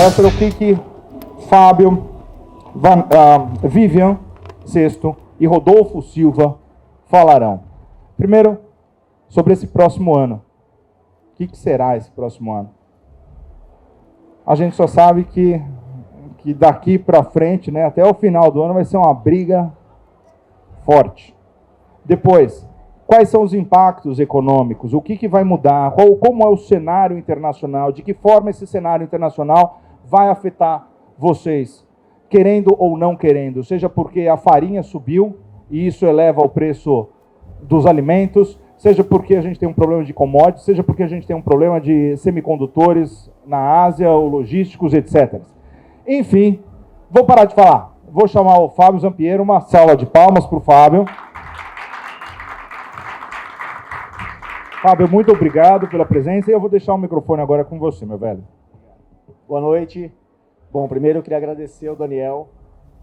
palestra o que Fábio, Vivian Sesto e Rodolfo Silva falarão. Primeiro, sobre esse próximo ano. O que será esse próximo ano? A gente só sabe que daqui para frente, né, até o final do ano, vai ser uma briga forte. Depois, quais são os impactos econômicos? O que vai mudar? Como é o cenário internacional? De que forma esse cenário internacional vai afetar vocês, querendo ou não querendo? Seja porque a farinha subiu e isso eleva o preço dos alimentos, seja porque a gente tem um problema de commodities, seja porque a gente tem um problema de semicondutores na Ásia, ou logísticos, etc. Enfim, vou parar de falar. Vou chamar o Fábio Zampiero, uma salva de palmas para o Fábio. Fábio, muito obrigado pela presença e eu vou deixar o microfone agora com você, meu velho. Boa noite. Bom, primeiro eu queria agradecer ao Daniel,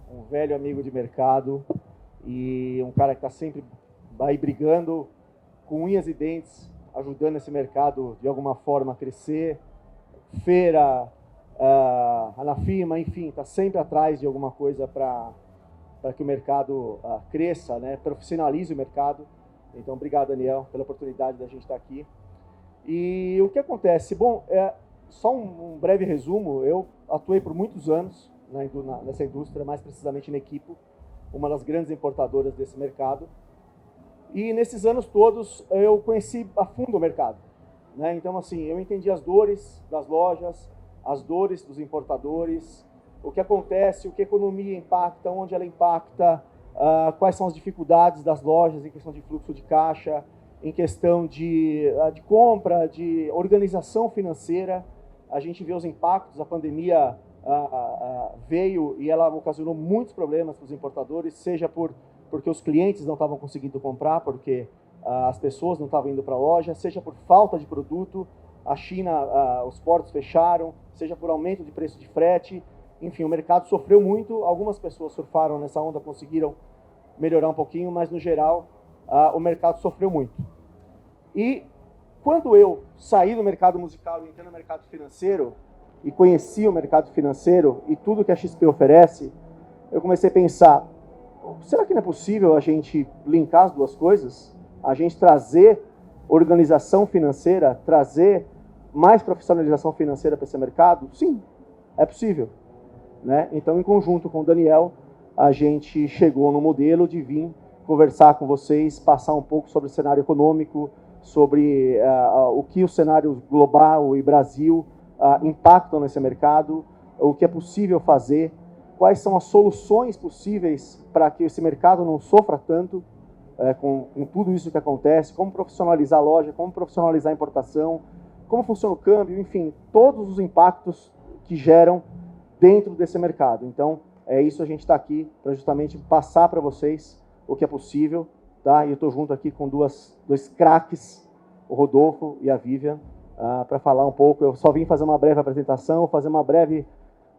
um velho amigo de mercado e um cara que está sempre aí brigando com unhas e dentes, ajudando esse mercado de alguma forma a crescer. Feira, Anafima, enfim, está sempre atrás de alguma coisa para que o mercado cresça, né? Profissionalize o mercado. Então, obrigado, Daniel, pela oportunidade da gente estar aqui. E o que acontece? Bom, só um breve resumo. Eu atuei por muitos anos nessa indústria, mais precisamente na Equipo, uma das grandes importadoras desse mercado. E nesses anos todos eu conheci a fundo o mercado, né? Então, assim, eu entendi as dores das lojas, as dores dos importadores, o que acontece, o que a economia impacta, onde ela impacta, quais são as dificuldades das lojas em questão de fluxo de caixa, em questão de compra, de organização financeira. A gente vê os impactos, a pandemia veio e ela ocasionou muitos problemas para os importadores, seja porque os clientes não estavam conseguindo comprar, porque as pessoas não estavam indo para a loja, seja por falta de produto, a China, os portos fecharam, seja por aumento de preço de frete. Enfim, o mercado sofreu muito, algumas pessoas surfaram nessa onda, conseguiram melhorar um pouquinho, mas no geral o mercado sofreu muito. E quando eu saí do mercado musical e entrei no mercado financeiro, e conheci o mercado financeiro e tudo que a XP oferece, eu comecei a pensar, será que não é possível a gente linkar as duas coisas? A gente trazer organização financeira, trazer mais profissionalização financeira para esse mercado? Sim, é possível, né? Então, em conjunto com o Daniel, a gente chegou no modelo de vir conversar com vocês, passar um pouco sobre o cenário econômico, sobre o que o cenário global e Brasil impactam nesse mercado, o que é possível fazer, quais são as soluções possíveis para que esse mercado não sofra tanto com tudo isso que acontece, como profissionalizar a loja, como profissionalizar a importação, como funciona o câmbio, enfim, todos os impactos que geram dentro desse mercado. Então, é isso, a gente está aqui para justamente passar para vocês o que é possível, tá? E eu estou junto aqui com dois craques, o Rodolfo e a Vivian, para falar um pouco. Eu só vim fazer uma breve apresentação, fazer uma breve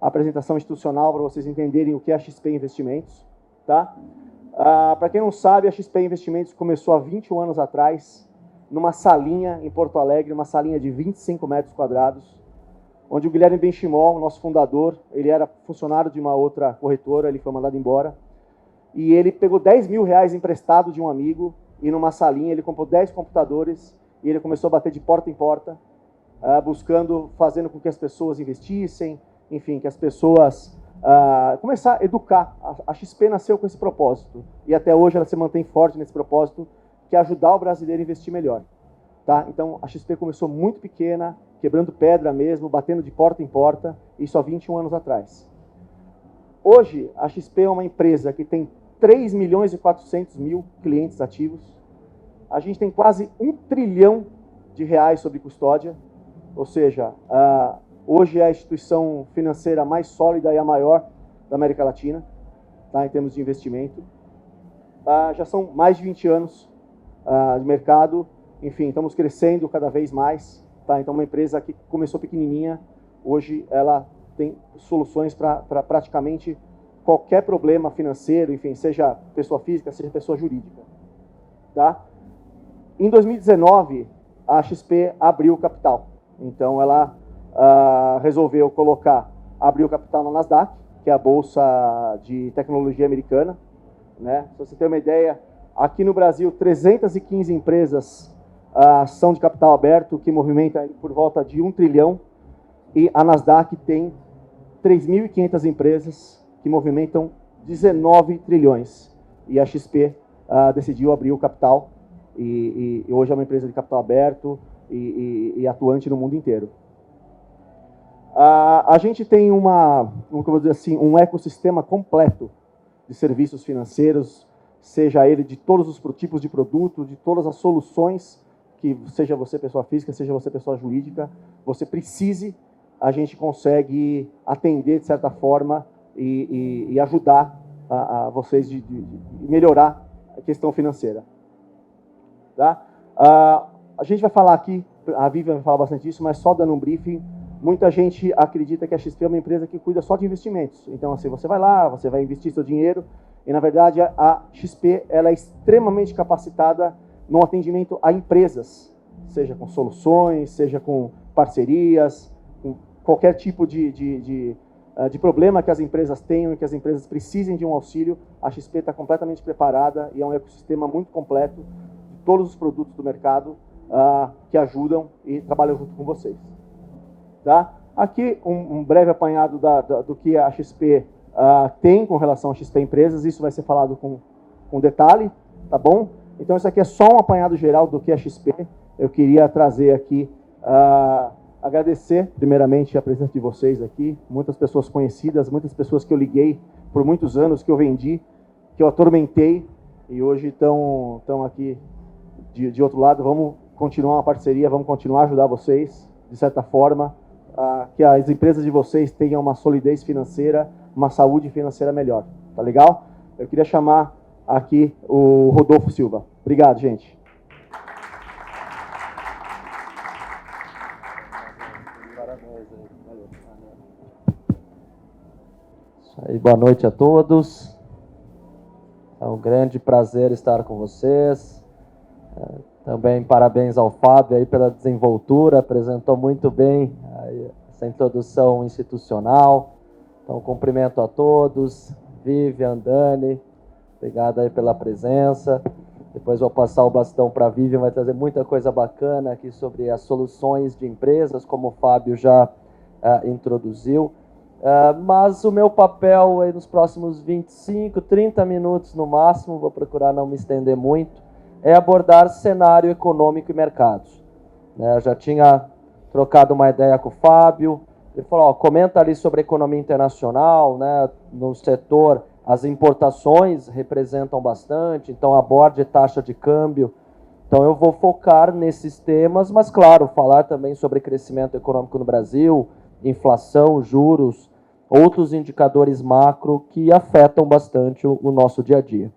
apresentação institucional para vocês entenderem o que é a XP Investimentos, tá? Para quem não sabe, a XP Investimentos começou há 21 anos atrás, numa salinha em Porto Alegre, uma salinha de 25 metros quadrados, onde o Guilherme Benchimol, nosso fundador, ele era funcionário de uma outra corretora, ele foi mandado embora, e ele pegou 10 mil reais emprestado de um amigo, e numa salinha ele comprou 10 computadores, e ele começou a bater de porta em porta, fazendo com que as pessoas investissem, enfim, que as pessoas começar a educar. A XP nasceu com esse propósito, e até hoje ela se mantém forte nesse propósito, que é ajudar o brasileiro a investir melhor. Tá? Então, a XP começou muito pequena, quebrando pedra mesmo, batendo de porta em porta, isso há 21 anos atrás. Hoje, a XP é uma empresa que tem 3 milhões e 400 mil clientes ativos. A gente tem quase 1 trilhão de reais sob custódia, ou seja, hoje é a instituição financeira mais sólida e a maior da América Latina, tá, em termos de investimento. Já são mais de 20 anos de mercado, enfim, estamos crescendo cada vez mais. Tá? Então, uma empresa que começou pequenininha, hoje ela tem soluções para praticamente qualquer problema financeiro, enfim, seja pessoa física, seja pessoa jurídica. Tá? Em 2019, a XP abriu o capital. Então, ela resolveu colocar abriu capital na Nasdaq, que é a bolsa de tecnologia americana, né? Se você ter uma ideia, aqui no Brasil, 315 empresas são de capital aberto, que movimenta por volta de 1 trilhão, e a Nasdaq tem 3.500 empresas que movimentam 19 trilhões. E a XP decidiu abrir o capital, e hoje é uma empresa de capital aberto e atuante no mundo inteiro. A gente tem como eu vou dizer assim, um ecossistema completo de serviços financeiros, seja ele de todos os tipos de produto, de todas as soluções, que seja você pessoa física, seja você pessoa jurídica, você precise, a gente consegue atender de certa forma e ajudar a vocês de melhorar a questão financeira. Tá? A gente vai falar aqui, a Vivian vai falar bastante disso, mas só dando um briefing. Muita gente acredita que a XP é uma empresa que cuida só de investimentos. Então, assim, você vai lá, você vai investir seu dinheiro, e, na verdade, a XP ela é extremamente capacitada no atendimento a empresas, seja com soluções, seja com parcerias, com qualquer tipo de problema que as empresas tenham e que as empresas precisem de um auxílio. A XP está completamente preparada e é um ecossistema muito completo de todos os produtos do mercado que ajudam e trabalham junto com vocês. Tá? Aqui um breve apanhado do que a XP tem com relação a XP Empresas. Isso vai ser falado com detalhe, tá bom? Então isso aqui é só um apanhado geral do que é a XP. Eu queria trazer aqui, agradecer primeiramente a presença de vocês aqui, muitas pessoas conhecidas, muitas pessoas que eu liguei por muitos anos, que eu vendi, que eu atormentei, e hoje estão aqui de outro lado. Vamos continuar uma parceria, vamos continuar a ajudar vocês, de certa forma, que as empresas de vocês tenham uma solidez financeira, uma saúde financeira melhor. Tá legal? Eu queria chamar aqui o Rodolfo Silva. Obrigado, gente. Isso aí, boa noite a todos. É um grande prazer estar com vocês. Também parabéns ao Fábio aí pela desenvoltura, apresentou muito bem essa introdução institucional. Então, cumprimento a todos, Vivian, Dani, obrigado aí pela presença. Depois vou passar o bastão para a Vivian, vai trazer muita coisa bacana aqui sobre as soluções de empresas, como o Fábio já introduziu. Mas o meu papel aí nos próximos 25, 30 minutos no máximo, vou procurar não me estender muito, é abordar cenário econômico e mercados. Eu já tinha trocado uma ideia com o Fábio, ele falou, comenta ali sobre a economia internacional, né? No setor as importações representam bastante, então aborde taxa de câmbio. Então eu vou focar nesses temas, mas claro, falar também sobre crescimento econômico no Brasil, inflação, juros, outros indicadores macro que afetam bastante o nosso dia a dia.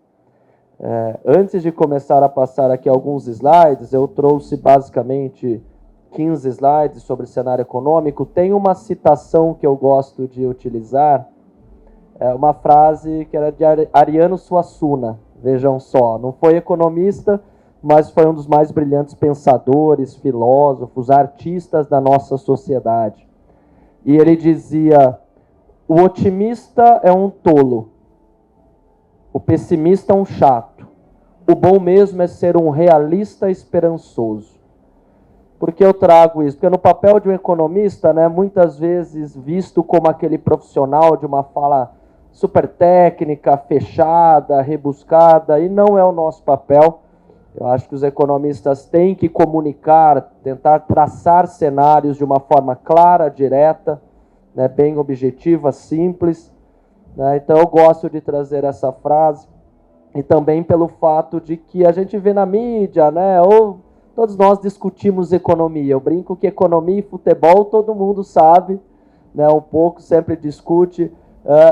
Antes de começar a passar aqui alguns slides, eu trouxe basicamente 15 slides sobre cenário econômico. Tem uma citação que eu gosto de utilizar, uma frase que era de Ariano Suassuna, vejam só, não foi economista, mas foi um dos mais brilhantes pensadores, filósofos, artistas da nossa sociedade. E ele dizia, o otimista é um tolo, o pessimista é um chato, o bom mesmo é ser um realista esperançoso. Por que eu trago isso? Porque no papel de um economista, né, muitas vezes visto como aquele profissional de uma fala super técnica, fechada, rebuscada, e não é o nosso papel. Eu acho que os economistas têm que comunicar, tentar traçar cenários de uma forma clara, direta, né, bem objetiva, simples. Né? Então eu gosto de trazer essa frase, e também pelo fato de que a gente vê na mídia, né, ou todos nós discutimos economia. Eu brinco que economia e futebol todo mundo sabe, né, um pouco sempre discute,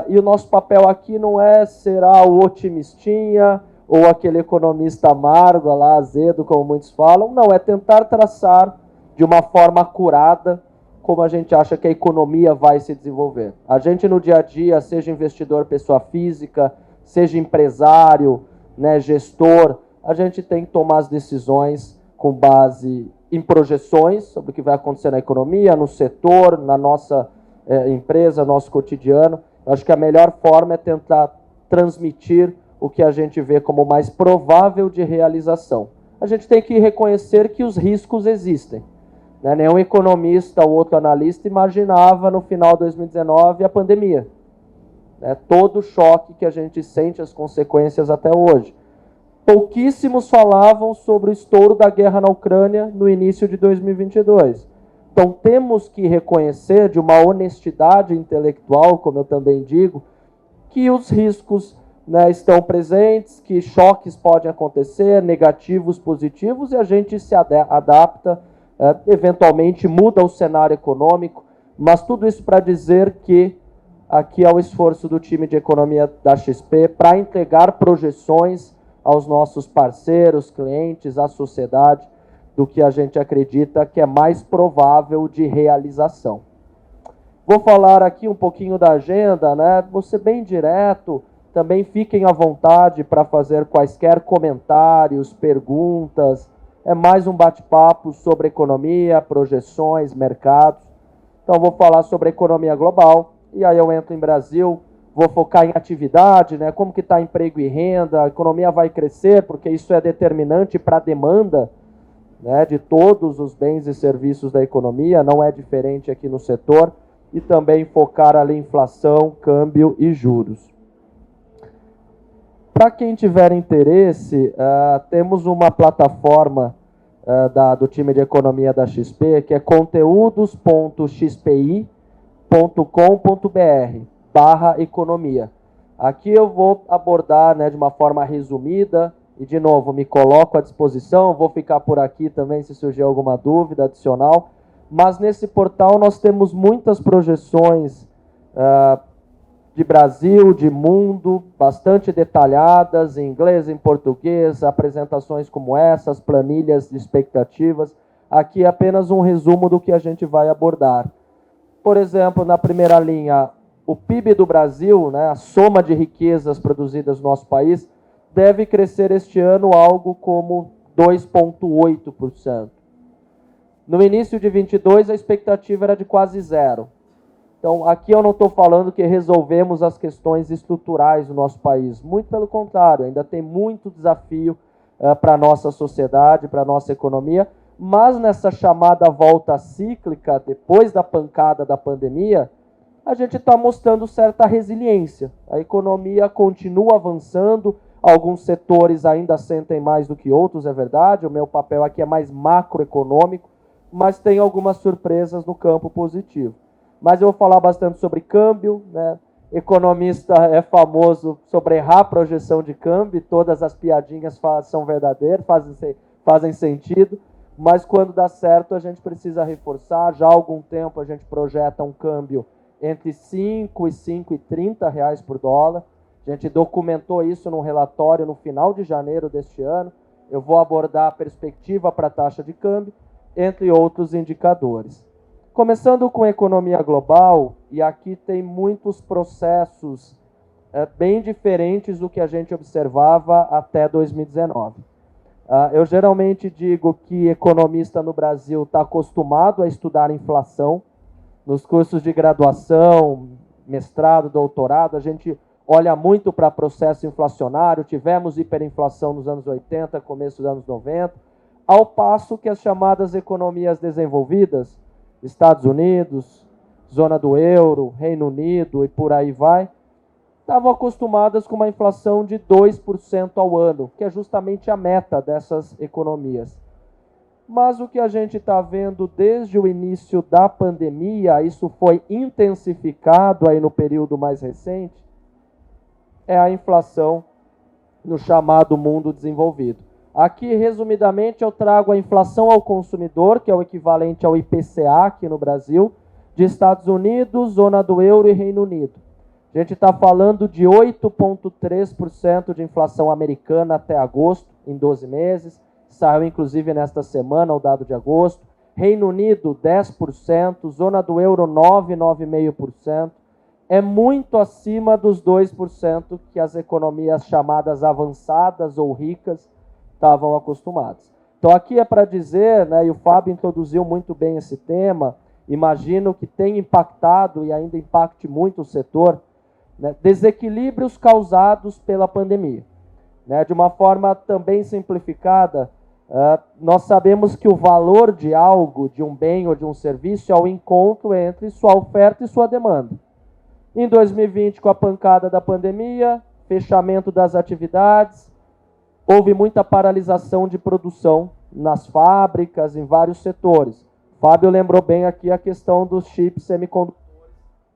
e o nosso papel aqui não é ser o otimistinha, ou aquele economista amargo, lá, azedo, como muitos falam. Não, é tentar traçar de uma forma acurada como a gente acha que a economia vai se desenvolver. A gente no dia a dia, seja investidor, pessoa física, seja empresário, né, gestor, a gente tem que tomar as decisões com base em projeções sobre o que vai acontecer na economia, no setor, na nossa empresa, nosso cotidiano. Eu acho que a melhor forma é tentar transmitir o que a gente vê como mais provável de realização. A gente tem que reconhecer que os riscos existem. Né? Nenhum economista ou outro analista imaginava no final de 2019 a pandemia. Né? Todo o choque que a gente sente, as consequências até hoje. Pouquíssimos falavam sobre o estouro da guerra na Ucrânia no início de 2022. Então temos que reconhecer, de uma honestidade intelectual, como eu também digo, que os riscos, né, estão presentes, que choques podem acontecer, negativos, positivos, e a gente se adapta, eventualmente muda o cenário econômico, mas tudo isso para dizer que aqui é o esforço do time de economia da XP para entregar projeções aos nossos parceiros, clientes, à sociedade, do que a gente acredita que é mais provável de realização. Vou falar aqui um pouquinho da agenda, né? Vou ser bem direto, também fiquem à vontade para fazer quaisquer comentários, perguntas. É mais um bate-papo sobre economia, projeções, mercados. Então vou falar sobre a economia global, e aí eu entro em Brasil, vou focar em atividade, né? Como que está emprego e renda, a economia vai crescer, porque isso é determinante para a demanda, né, de todos os bens e serviços da economia, não é diferente aqui no setor, e também focar ali em inflação, câmbio e juros. Para quem tiver interesse, temos uma plataforma do time de economia da XP, que é conteúdos.xpi.com.br/economia. Aqui eu vou abordar, né, de uma forma resumida, e de novo, me coloco à disposição, vou ficar por aqui também se surgir alguma dúvida adicional, mas nesse portal nós temos muitas projeções de Brasil, de mundo, bastante detalhadas, em inglês, em português, apresentações como essas, planilhas de expectativas. Aqui é apenas um resumo do que a gente vai abordar. Por exemplo, na primeira linha, o PIB do Brasil, né, a soma de riquezas produzidas no nosso país, deve crescer este ano algo como 2,8%. No início de 22, a expectativa era de quase zero. Então, aqui eu não estou falando que resolvemos as questões estruturais do nosso país. Muito pelo contrário, ainda tem muito desafio para a nossa sociedade, para a nossa economia. Mas nessa chamada volta cíclica, depois da pancada da pandemia, a gente está mostrando certa resiliência. A economia continua avançando, alguns setores ainda sentem mais do que outros, é verdade. O meu papel aqui é mais macroeconômico, mas tem algumas surpresas no campo positivo. Mas eu vou falar bastante sobre câmbio, né? Economista é famoso sobre errar a projeção de câmbio, todas as piadinhas são verdadeiras, fazem sentido, mas quando dá certo a gente precisa reforçar. Já há algum tempo a gente projeta um câmbio entre 5 e 5,30 reais por dólar. A gente documentou isso num relatório no final de janeiro deste ano. Eu vou abordar a perspectiva para a taxa de câmbio, entre outros indicadores. Começando com a economia global, e aqui tem muitos processos bem diferentes do que a gente observava até 2019. Eu geralmente digo que economista no Brasil está acostumado a estudar inflação. Nos cursos de graduação, mestrado, doutorado, a gente olha muito para processo inflacionário. Tivemos hiperinflação nos anos 80, começo dos anos 90, ao passo que as chamadas economias desenvolvidas, Estados Unidos, zona do euro, Reino Unido e por aí vai, estavam acostumadas com uma inflação de 2% ao ano, que é justamente a meta dessas economias. Mas o que a gente está vendo desde o início da pandemia, isso foi intensificado aí no período mais recente, é a inflação no chamado mundo desenvolvido. Aqui, resumidamente, eu trago a inflação ao consumidor, que é o equivalente ao IPCA aqui no Brasil, de Estados Unidos, zona do euro e Reino Unido. A gente está falando de 8,3% de inflação americana até agosto, em 12 meses. Saiu, inclusive, nesta semana o dado de agosto. Reino Unido, 10%, zona do euro, 9,5%. É muito acima dos 2% que as economias chamadas avançadas ou ricas estavam acostumados. Então aqui é para dizer, né, e o Fábio introduziu muito bem esse tema, imagino que tem impactado e ainda impacte muito o setor, né, desequilíbrios causados pela pandemia. Né, de uma forma também simplificada, nós sabemos que o valor de algo, de um bem ou de um serviço, é o encontro entre sua oferta e sua demanda. Em 2020, com a pancada da pandemia, fechamento das atividades, houve muita paralisação de produção nas fábricas, em vários setores. Fábio lembrou bem aqui a questão dos chips semicondutores,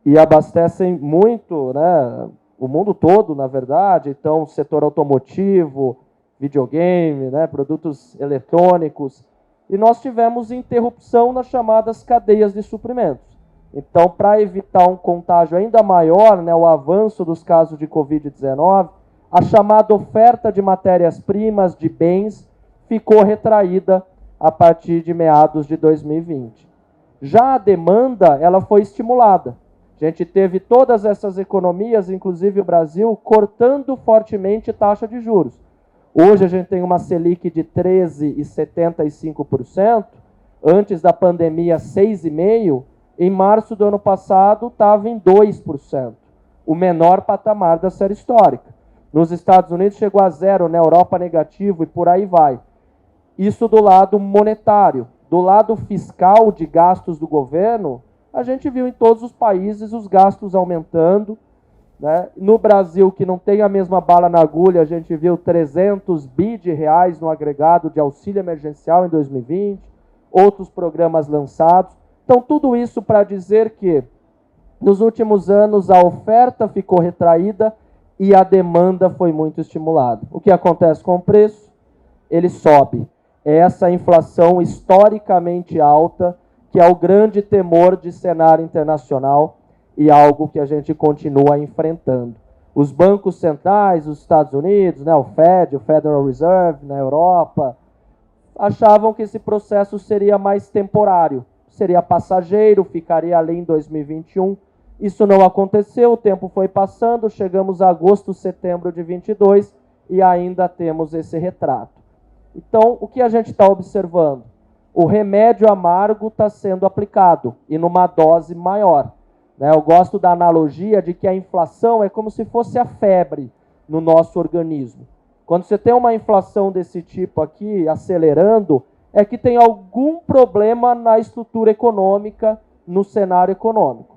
e abastecem muito, né, o mundo todo, na verdade. Então, setor automotivo, videogame, né, produtos eletrônicos. E nós tivemos interrupção nas chamadas cadeias de suprimentos. Então, para evitar um contágio ainda maior, né, o avanço dos casos de Covid-19, a chamada oferta de matérias-primas, de bens, ficou retraída a partir de meados de 2020. Já a demanda, ela foi estimulada. A gente teve todas essas economias, inclusive o Brasil, cortando fortemente taxa de juros. Hoje a gente tem uma Selic de 13,75%, antes da pandemia 6,5%, em março do ano passado estava em 2%, o menor patamar da série histórica. Nos Estados Unidos chegou a 0%, na Europa negativo e por aí vai. Isso do lado monetário. Do lado fiscal de gastos do governo, a gente viu em todos os países os gastos aumentando, né? No Brasil, que não tem a mesma bala na agulha, a gente viu 300 bi de reais no agregado de auxílio emergencial em 2020, outros programas lançados. Então, tudo isso para dizer que, nos últimos anos, a oferta ficou retraída e a demanda foi muito estimulada. O que acontece com o preço? Ele sobe. É essa inflação historicamente alta, que é o grande temor de cenário internacional e algo que a gente continua enfrentando. Os bancos centrais, os Estados Unidos, né, o Fed, o Federal Reserve, na Europa, achavam que esse processo seria mais temporário, seria passageiro, ficaria ali em 2021. Isso não aconteceu, o tempo foi passando, chegamos a agosto, setembro de 22 e ainda temos esse retrato. Então, o que a gente está observando? O remédio amargo está sendo aplicado e numa dose maior. Eu gosto da analogia de que a inflação é como se fosse a febre no nosso organismo. Quando você tem uma inflação desse tipo aqui, acelerando, é que tem algum problema na estrutura econômica, no cenário econômico.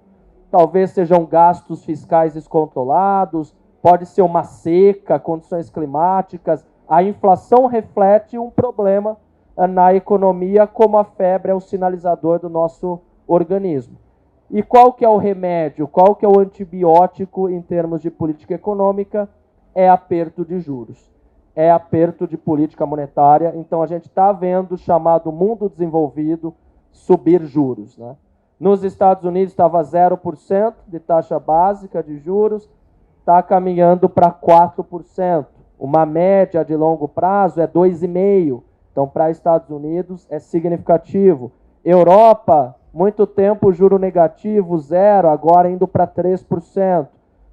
Talvez sejam gastos fiscais descontrolados, pode ser uma seca, condições climáticas. A inflação reflete um problema na economia, como a febre é o sinalizador do nosso organismo. E qual que é o remédio? Qual que é o antibiótico em termos de política econômica? É aperto de juros. É aperto de política monetária. Então, a gente está vendo o chamado mundo desenvolvido subir juros, né? Nos Estados Unidos estava 0% de taxa básica de juros, está caminhando para 4%. Uma média de longo prazo é 2,5%. Então, para Estados Unidos é significativo. Europa, muito tempo juro negativo, 0%, agora indo para 3%.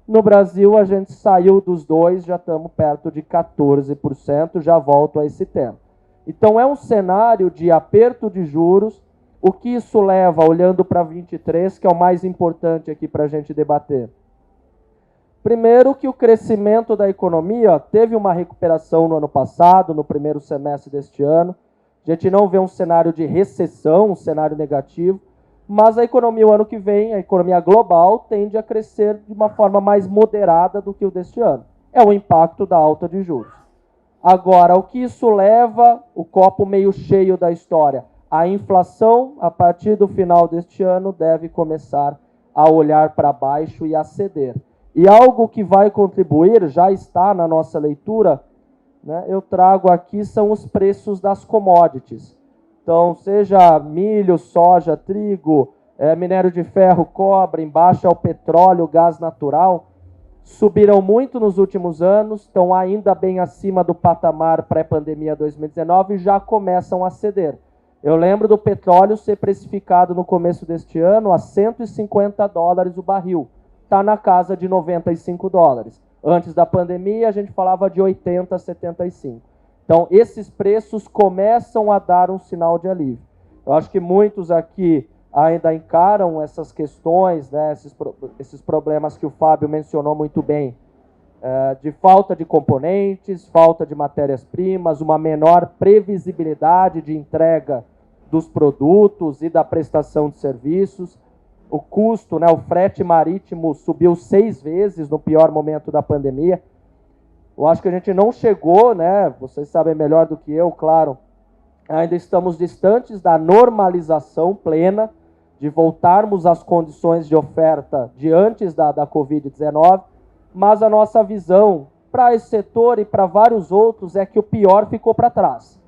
No Brasil, a gente saiu dos 2%, já estamos perto de 14%, já volto a esse tema. Então, é um cenário de aperto de juros. O que isso leva, olhando para 23, que é o mais importante aqui para a gente debater? Primeiro, que o crescimento da economia teve uma recuperação no ano passado, no primeiro semestre deste ano. A gente não vê um cenário de recessão, um cenário negativo, mas a economia, o ano que vem, a economia global, tende a crescer de uma forma mais moderada do que o deste ano. É o impacto da alta de juros. Agora, o que isso leva, o copo meio cheio da história? A inflação, a partir do final deste ano, deve começar a olhar para baixo e a ceder. E algo que vai contribuir, já está na nossa leitura, né, eu trago aqui, são os preços das commodities. Então, seja milho, soja, trigo, minério de ferro, cobre, embaixo é o petróleo, gás natural, subiram muito nos últimos anos, estão ainda bem acima do patamar pré-pandemia 2019 e já começam a ceder. Eu lembro do petróleo ser precificado no começo deste ano a $150 o barril. Está na casa de $95. Antes da pandemia, a gente falava de 80, 75. Então, esses preços começam a dar um sinal de alívio. Eu acho que muitos aqui ainda encaram essas questões, né, esses problemas que o Fábio mencionou muito bem, de falta de componentes, falta de matérias-primas, uma menor previsibilidade de entrega dos produtos e da prestação de serviços. O custo, né, o frete marítimo subiu 6 vezes no pior momento da pandemia. Eu acho que a gente não chegou, né, vocês sabem melhor do que eu, claro, ainda estamos distantes da normalização plena, de voltarmos às condições de oferta de antes da Covid-19, mas a nossa visão para esse setor e para vários outros é que o pior ficou para trás,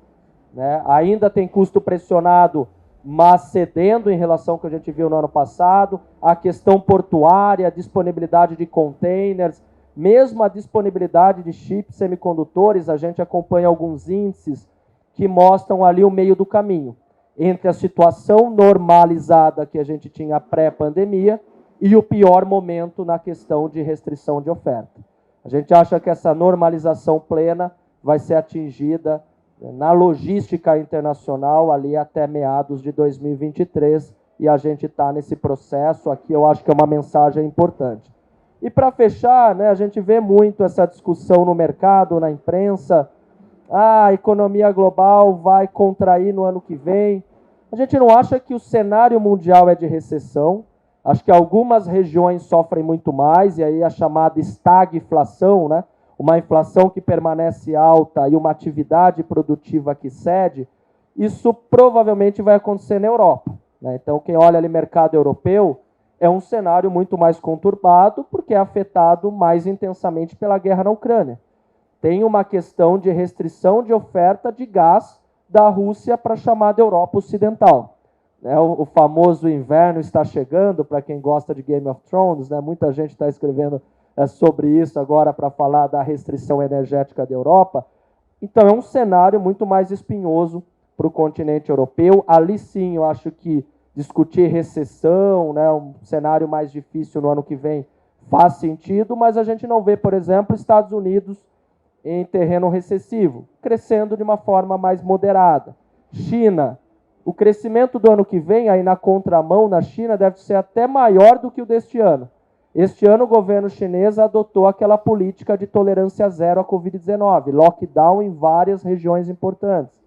né? Ainda tem custo pressionado, mas cedendo em relação ao que a gente viu no ano passado, a questão portuária, a disponibilidade de containers, mesmo a disponibilidade de chips semicondutores, a gente acompanha alguns índices que mostram ali o meio do caminho entre a situação normalizada que a gente tinha pré-pandemia e o pior momento na questão de restrição de oferta. A gente acha que essa normalização plena vai ser atingida na logística internacional ali até meados de 2023 e a gente está nesse processo aqui, eu acho que é uma mensagem importante. E para fechar, né, a gente vê muito essa discussão no mercado, na imprensa, a economia global vai contrair no ano que vem. A gente não acha que o cenário mundial é de recessão. Acho que algumas regiões sofrem muito mais, e aí a chamada estagflação, né? Uma inflação que permanece alta e uma atividade produtiva que cede, isso provavelmente vai acontecer na Europa, né? Então, quem olha ali mercado europeu, é um cenário muito mais conturbado, porque é afetado mais intensamente pela guerra na Ucrânia. Tem uma questão de restrição de oferta de gás da Rússia para a chamada Europa Ocidental. O famoso inverno está chegando, para quem gosta de Game of Thrones, né? Muita gente está escrevendo sobre isso agora para falar da restrição energética da Europa. Então é um cenário muito mais espinhoso para o continente europeu. Ali sim, eu acho que discutir recessão, né, um cenário mais difícil no ano que vem, faz sentido, mas a gente não vê, por exemplo, Estados Unidos em terreno recessivo, crescendo de uma forma mais moderada. China, o crescimento do ano que vem, aí na contramão na China, deve ser até maior do que o deste ano. Este ano o governo chinês adotou aquela política de tolerância zero à Covid-19, lockdown em várias regiões importantes.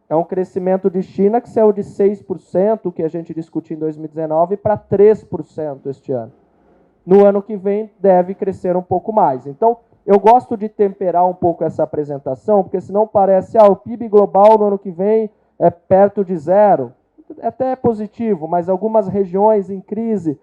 É um crescimento de China que saiu de 6%, que a gente discutiu em 2019, para 3% este ano. No ano que vem deve crescer um pouco mais. Então, eu gosto de temperar um pouco essa apresentação, porque senão parece, o PIB global no ano que vem é perto de zero. Até é positivo, mas algumas regiões em crise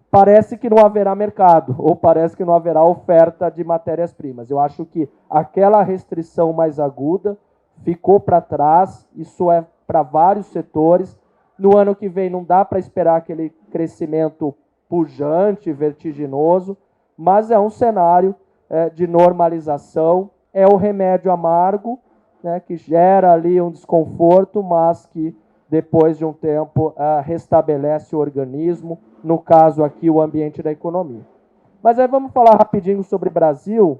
parece que não haverá mercado, ou parece que não haverá oferta de matérias-primas. Eu acho que aquela restrição mais aguda ficou para trás, isso é para vários setores. No ano que vem não dá para esperar aquele crescimento pujante, vertiginoso, mas é um cenário de normalização, é o remédio amargo, né, que gera ali um desconforto, mas que depois de um tempo restabelece o organismo, no caso aqui o ambiente da economia. Mas aí vamos falar rapidinho sobre Brasil,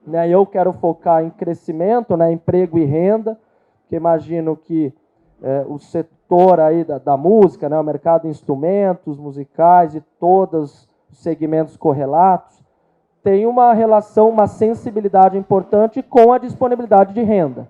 né? Eu quero focar em crescimento, né, emprego e renda, que imagino que o setor aí da música, né, o mercado de instrumentos musicais e todos os segmentos correlatos, tem uma relação, uma sensibilidade importante com a disponibilidade de renda,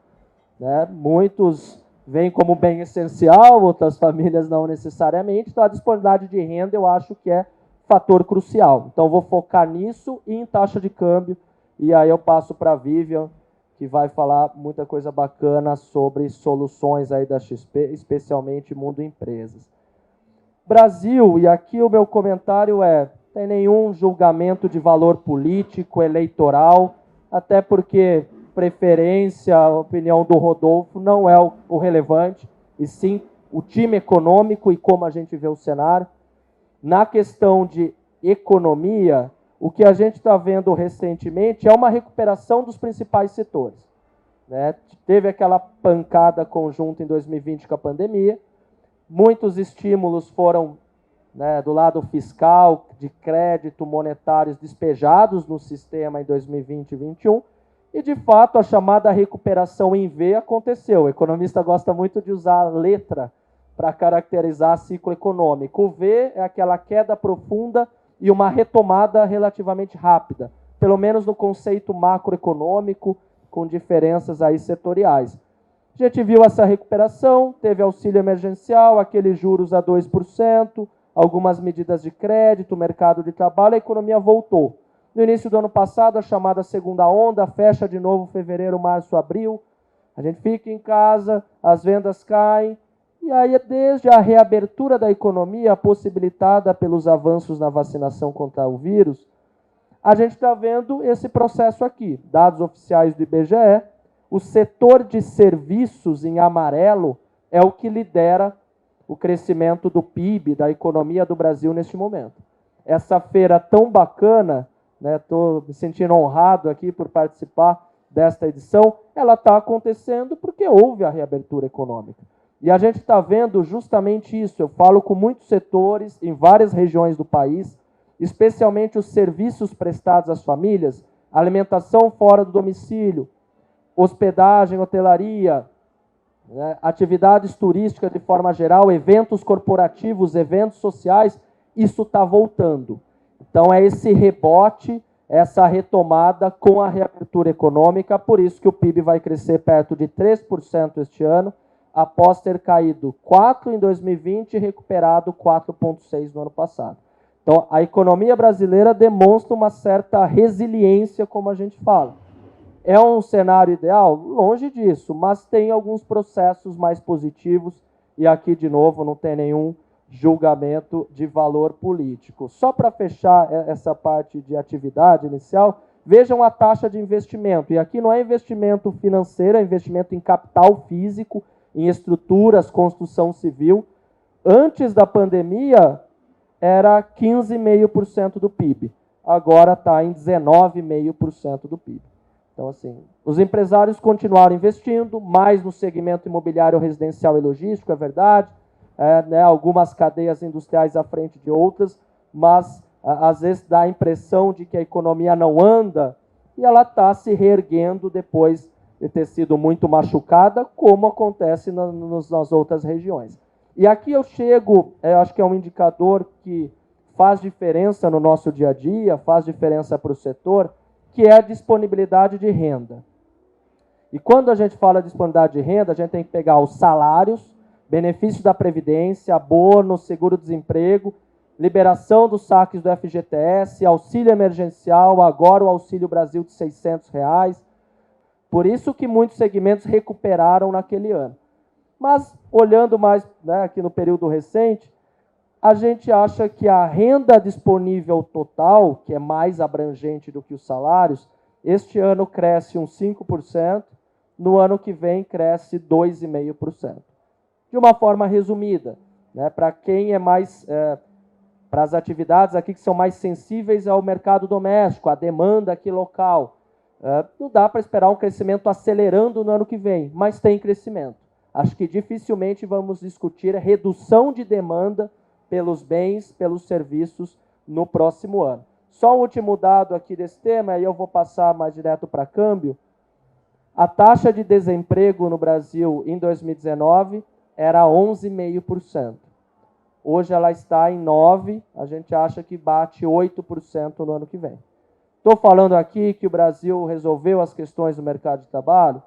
né? Muitos veem como bem essencial, outras famílias não necessariamente, então a disponibilidade de renda eu acho que é fator crucial. Então vou focar nisso e em taxa de câmbio, e aí eu passo para a Vivian, que vai falar muita coisa bacana sobre soluções aí da XP, especialmente mundo empresas. Brasil, e aqui o meu comentário tem nenhum julgamento de valor político, eleitoral, até porque preferência, a opinião do Rodolfo não é o relevante, e sim o time econômico e como a gente vê o cenário. Na questão de economia, o que a gente está vendo recentemente é uma recuperação dos principais setores, né? Teve aquela pancada conjunta em 2020 com a pandemia, muitos estímulos foram, né, do lado fiscal, de crédito, monetários despejados no sistema em 2020 e 2021, e de fato a chamada recuperação em V aconteceu. O economista gosta muito de usar a letra para caracterizar ciclo econômico. O V é aquela queda profunda e uma retomada relativamente rápida, pelo menos no conceito macroeconômico, com diferenças aí setoriais. A gente viu essa recuperação, teve auxílio emergencial, aqueles juros a 2%, algumas medidas de crédito, mercado de trabalho, a economia voltou. No início do ano passado, a chamada segunda onda, fecha de novo fevereiro, março, abril, a gente fica em casa, as vendas caem, e aí desde a reabertura da economia, possibilitada pelos avanços na vacinação contra o vírus, a gente está vendo esse processo aqui. Dados oficiais do IBGE, o setor de serviços em amarelo é o que lidera o crescimento do PIB, da economia do Brasil neste momento. Essa feira tão bacana, estou me sentindo honrado aqui por participar desta edição, ela está acontecendo porque houve a reabertura econômica. E a gente está vendo justamente isso. Eu falo com muitos setores em várias regiões do país, especialmente os serviços prestados às famílias, alimentação fora do domicílio, hospedagem, hotelaria, atividades turísticas de forma geral, eventos corporativos, eventos sociais, isso está voltando. Então é esse rebote, essa retomada com a reabertura econômica, por isso que o PIB vai crescer perto de 3% este ano, após ter caído 4% em 2020 e recuperado 4,6% no ano passado. Então, a economia brasileira demonstra uma certa resiliência, como a gente fala. É um cenário ideal? Longe disso, mas tem alguns processos mais positivos, e aqui, de novo, não tem nenhum julgamento de valor político. Só para fechar essa parte de atividade inicial, vejam a taxa de investimento, e aqui não é investimento financeiro, é investimento em capital físico, em estruturas, construção civil. Antes da pandemia, era 15,5% do PIB. Agora está em 19,5% do PIB. Então, assim, os empresários continuaram investindo, mais no segmento imobiliário residencial e logístico, é verdade, algumas cadeias industriais à frente de outras, mas às vezes dá a impressão de que a economia não anda e ela está se reerguendo depois de ter sido muito machucada, como acontece nas outras regiões. E aqui eu chego, acho que é um indicador que faz diferença no nosso dia a dia, faz diferença para o setor, que é a disponibilidade de renda. E quando a gente fala de disponibilidade de renda, a gente tem que pegar os salários, benefícios da Previdência, bônus, seguro-desemprego, liberação dos saques do FGTS, auxílio emergencial, agora o Auxílio Brasil de R$ 600. Por isso que muitos segmentos recuperaram naquele ano. Mas, olhando mais aqui no período recente, a gente acha que a renda disponível total, que é mais abrangente do que os salários, este ano cresce uns 5%, no ano que vem cresce 2,5%. De uma forma resumida, para quem é mais, para as atividades aqui que são mais sensíveis ao mercado doméstico, à demanda aqui local, não dá para esperar um crescimento acelerando no ano que vem, mas tem crescimento. Acho que dificilmente vamos discutir a redução de demanda pelos bens, pelos serviços no próximo ano. Só um último dado aqui desse tema, aí eu vou passar mais direto para câmbio. A taxa de desemprego no Brasil em 2019 era 11,5%. Hoje ela está em 9%, a gente acha que bate 8% no ano que vem. Estou falando aqui que o Brasil resolveu as questões do mercado de trabalho?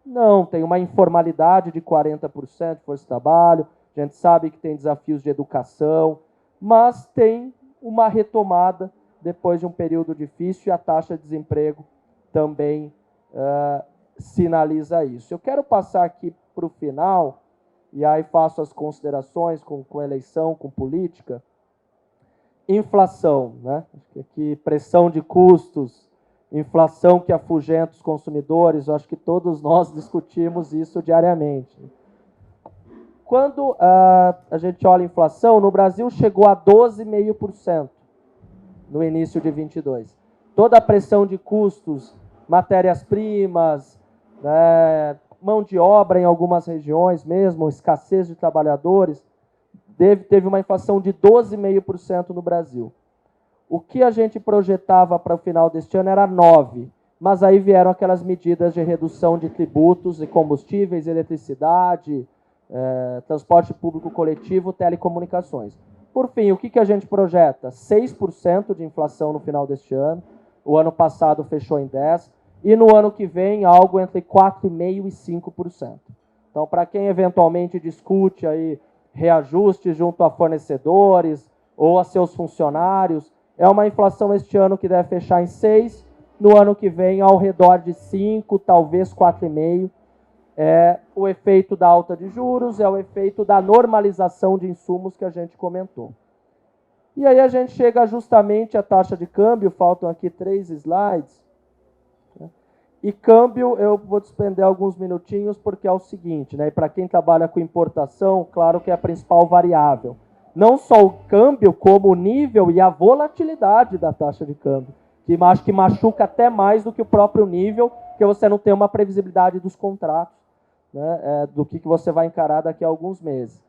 Não, tem uma informalidade de 40% de força de trabalho, a gente sabe que tem desafios de educação, mas tem uma retomada depois de um período difícil e a taxa de desemprego também sinaliza isso. Eu quero passar aqui para o final, e aí faço as considerações com eleição, com política. Inflação, aqui pressão de custos, inflação que afugenta os consumidores, eu acho que todos nós discutimos isso diariamente. Quando a gente olha a inflação, no Brasil chegou a 12,5% no início de 22. Toda a pressão de custos, matérias-primas, mão de obra em algumas regiões mesmo, escassez de trabalhadores, teve uma inflação de 12,5% no Brasil. O que a gente projetava para o final deste ano era 9%, mas aí vieram aquelas medidas de redução de tributos e combustíveis, eletricidade, transporte público coletivo, telecomunicações. Por fim, o que a gente projeta? 6% de inflação no final deste ano. O ano passado fechou em 10%. E no ano que vem, algo entre 4,5% e 5%. Então, para quem eventualmente discute aí reajuste junto a fornecedores ou a seus funcionários, é uma inflação este ano que deve fechar em 6%. No ano que vem, ao redor de 5%, talvez 4,5%. É o efeito da alta de juros, é o efeito da normalização de insumos que a gente comentou. E aí a gente chega justamente à taxa de câmbio, faltam aqui 3 slides. E câmbio, eu vou despender alguns minutinhos, porque é o seguinte, né? Para quem trabalha com importação, claro que é a principal variável. Não só o câmbio, como o nível e a volatilidade da taxa de câmbio, que acho que machuca até mais do que o próprio nível, porque você não tem uma previsibilidade dos contratos, né, do que você vai encarar daqui a alguns meses.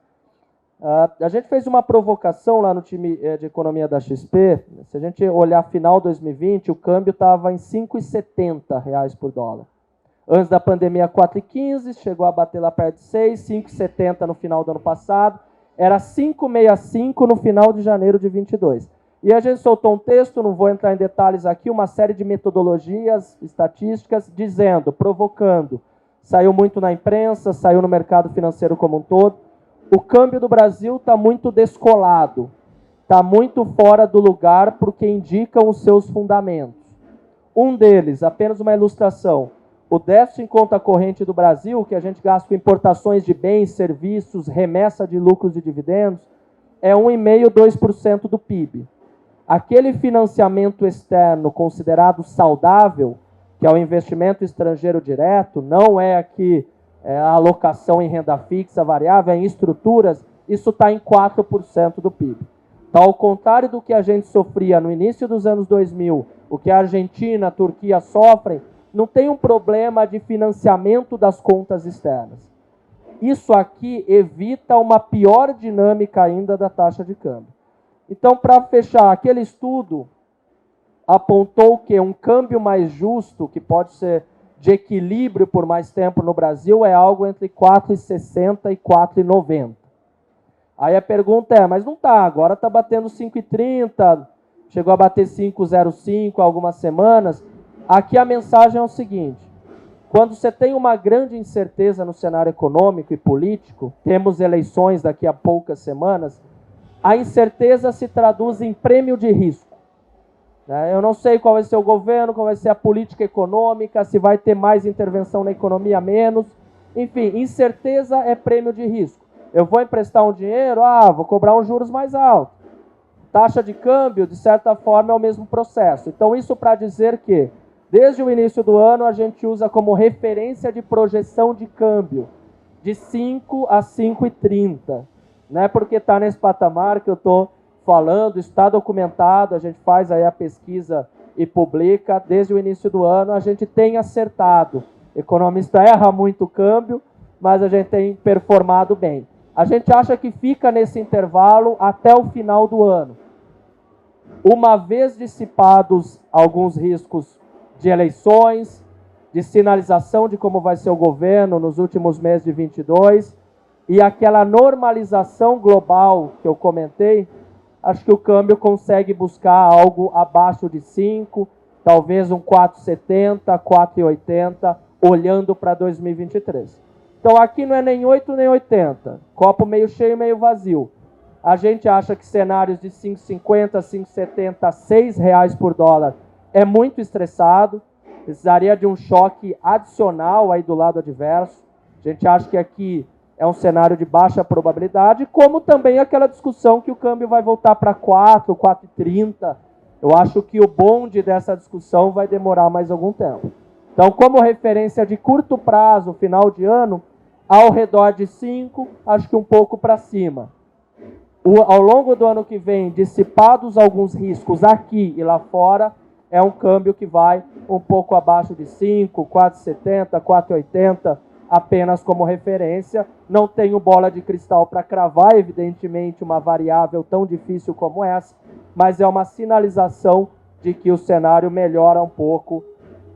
A gente fez uma provocação lá no time de economia da XP. Se a gente olhar final de 2020, o câmbio estava em R$ 5,70 por dólar. Antes da pandemia, 4,15, chegou a bater lá perto de 6, 5,70 no final do ano passado, era 5,65 no final de janeiro de 22. E a gente soltou um texto, não vou entrar em detalhes aqui, uma série de metodologias, estatísticas, dizendo, provocando, saiu muito na imprensa, saiu no mercado financeiro como um todo, o câmbio do Brasil está muito descolado, está muito fora do lugar porque indicam os seus fundamentos. Um deles, apenas uma ilustração, o déficit em conta corrente do Brasil, que a gente gasta com importações de bens, serviços, remessa de lucros e dividendos, é 1,5%, 2% do PIB. Aquele financiamento externo considerado saudável, que é o investimento estrangeiro direto, não é aqui a alocação em renda fixa variável, é em estruturas, isso está em 4% do PIB. Então, ao contrário do que a gente sofria no início dos anos 2000, o que a Argentina, a Turquia sofrem, não tem um problema de financiamento das contas externas. Isso aqui evita uma pior dinâmica ainda da taxa de câmbio. Então, para fechar, aquele estudo apontou que um câmbio mais justo, que pode ser de equilíbrio por mais tempo no Brasil, é algo entre 4,60 e 4,90. Aí a pergunta é, mas não está, agora está batendo 5,30, chegou a bater 5,05 há algumas semanas. Aqui a mensagem é o seguinte, quando você tem uma grande incerteza no cenário econômico e político, temos eleições daqui a poucas semanas, a incerteza se traduz em prêmio de risco. Eu não sei qual vai ser o governo, qual vai ser a política econômica, se vai ter mais intervenção na economia, menos. Enfim, incerteza é prêmio de risco. Eu vou emprestar um dinheiro, vou cobrar uns juros mais altos. Taxa de câmbio, de certa forma, é o mesmo processo. Então, isso para dizer que, desde o início do ano, a gente usa como referência de projeção de câmbio de 5 a 5,30. Não é porque está nesse patamar que eu estou falando, está documentado, a gente faz aí a pesquisa e publica, desde o início do ano, a gente tem acertado. O economista erra muito o câmbio, mas a gente tem performado bem. A gente acha que fica nesse intervalo até o final do ano. Uma vez dissipados alguns riscos de eleições, de sinalização de como vai ser o governo nos últimos meses de 22, e aquela normalização global que eu comentei, acho que o câmbio consegue buscar algo abaixo de 5, talvez um 4,70, 4,80, olhando para 2023. Então aqui não é nem 8 nem 80, copo meio cheio, meio vazio. A gente acha que cenários de 5,50, 5,70, R$6 por dólar é muito estressado, precisaria de um choque adicional aí do lado adverso. A gente acha que aqui é um cenário de baixa probabilidade, como também aquela discussão que o câmbio vai voltar para 4, 4,30. Eu acho que o bonde dessa discussão vai demorar mais algum tempo. Então, como referência de curto prazo, final de ano, ao redor de 5, acho que um pouco para cima. Ao longo do ano que vem, dissipados alguns riscos aqui e lá fora, é um câmbio que vai um pouco abaixo de 5, 4,70, 4,80, apenas como referência. Não tenho bola de cristal para cravar, evidentemente, uma variável tão difícil como essa, mas é uma sinalização de que o cenário melhora um pouco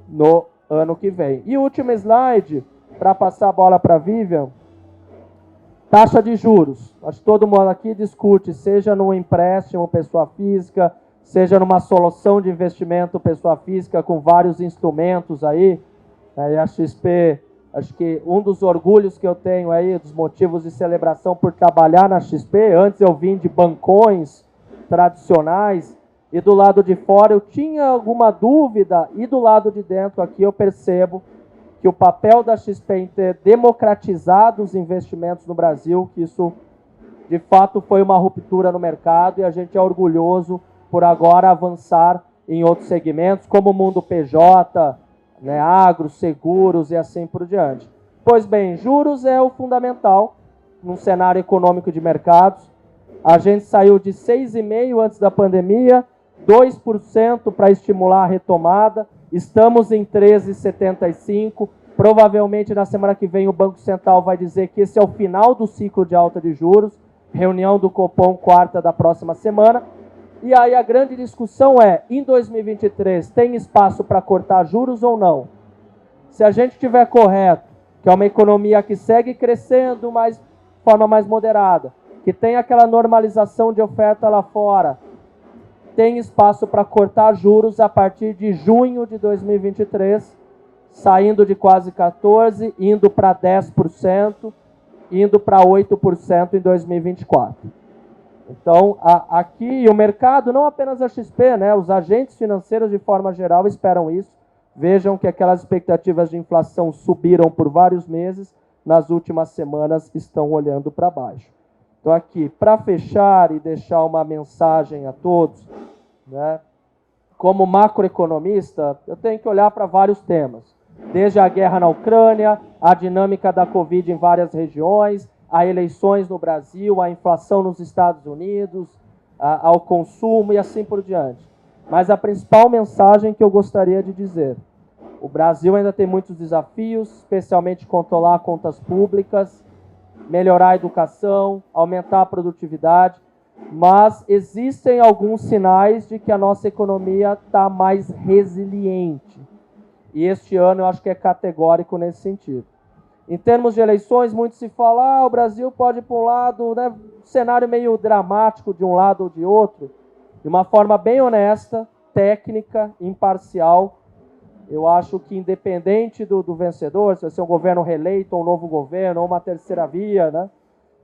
no ano que vem. E o último slide, para passar a bola para a Vivian, Taxa de juros. Acho que todo mundo aqui discute, seja no empréstimo pessoa física, seja numa solução de investimento pessoa física com vários instrumentos aí. E a XP, acho que um dos orgulhos que eu tenho aí, dos motivos de celebração por trabalhar na XP, antes eu vim de bancões tradicionais, e do lado de fora eu tinha alguma dúvida, e do lado de dentro aqui eu percebo que o papel da XP em ter democratizado os investimentos no Brasil, que isso de fato foi uma ruptura no mercado, e a gente é orgulhoso por agora avançar em outros segmentos, como o mundo PJ, né, agro, seguros e assim por diante. Pois bem, juros é o fundamental num cenário econômico de mercados. A gente saiu de 6,5% antes da pandemia, 2% para estimular a retomada, estamos em 13,75%. Provavelmente na semana que vem o Banco Central vai dizer que esse é o final do ciclo de alta de juros, reunião do Copom quarta da próxima semana. E aí a grande discussão é, em 2023, tem espaço para cortar juros ou não? Se a gente estiver correto, que é uma economia que segue crescendo, mas de forma mais moderada, que tem aquela normalização de oferta lá fora, tem espaço para cortar juros a partir de junho de 2023, saindo de quase 14%, indo para 10%, indo para 8% em 2024. Então, aqui o mercado, não apenas a XP, né, os agentes financeiros de forma geral esperam isso. Vejam que aquelas expectativas de inflação subiram por vários meses, nas últimas semanas estão olhando para baixo. Então aqui, para fechar e deixar uma mensagem a todos, né, como macroeconomista, eu tenho que olhar para vários temas. Desde a guerra na Ucrânia, a dinâmica da Covid em várias regiões, a eleições no Brasil, a inflação nos Estados Unidos, ao consumo e assim por diante. Mas a principal mensagem que eu gostaria de dizer, o Brasil ainda tem muitos desafios, especialmente controlar contas públicas, melhorar a educação, aumentar a produtividade, mas existem alguns sinais de que a nossa economia está mais resiliente. E este ano eu acho que é categórico nesse sentido. Em termos de eleições, muito se fala, o Brasil pode ir para um lado, né, cenário meio dramático de um lado ou de outro, de uma forma bem honesta, técnica, imparcial. Eu acho que independente do vencedor, se vai ser um governo reeleito, ou um novo governo, ou uma terceira via, né,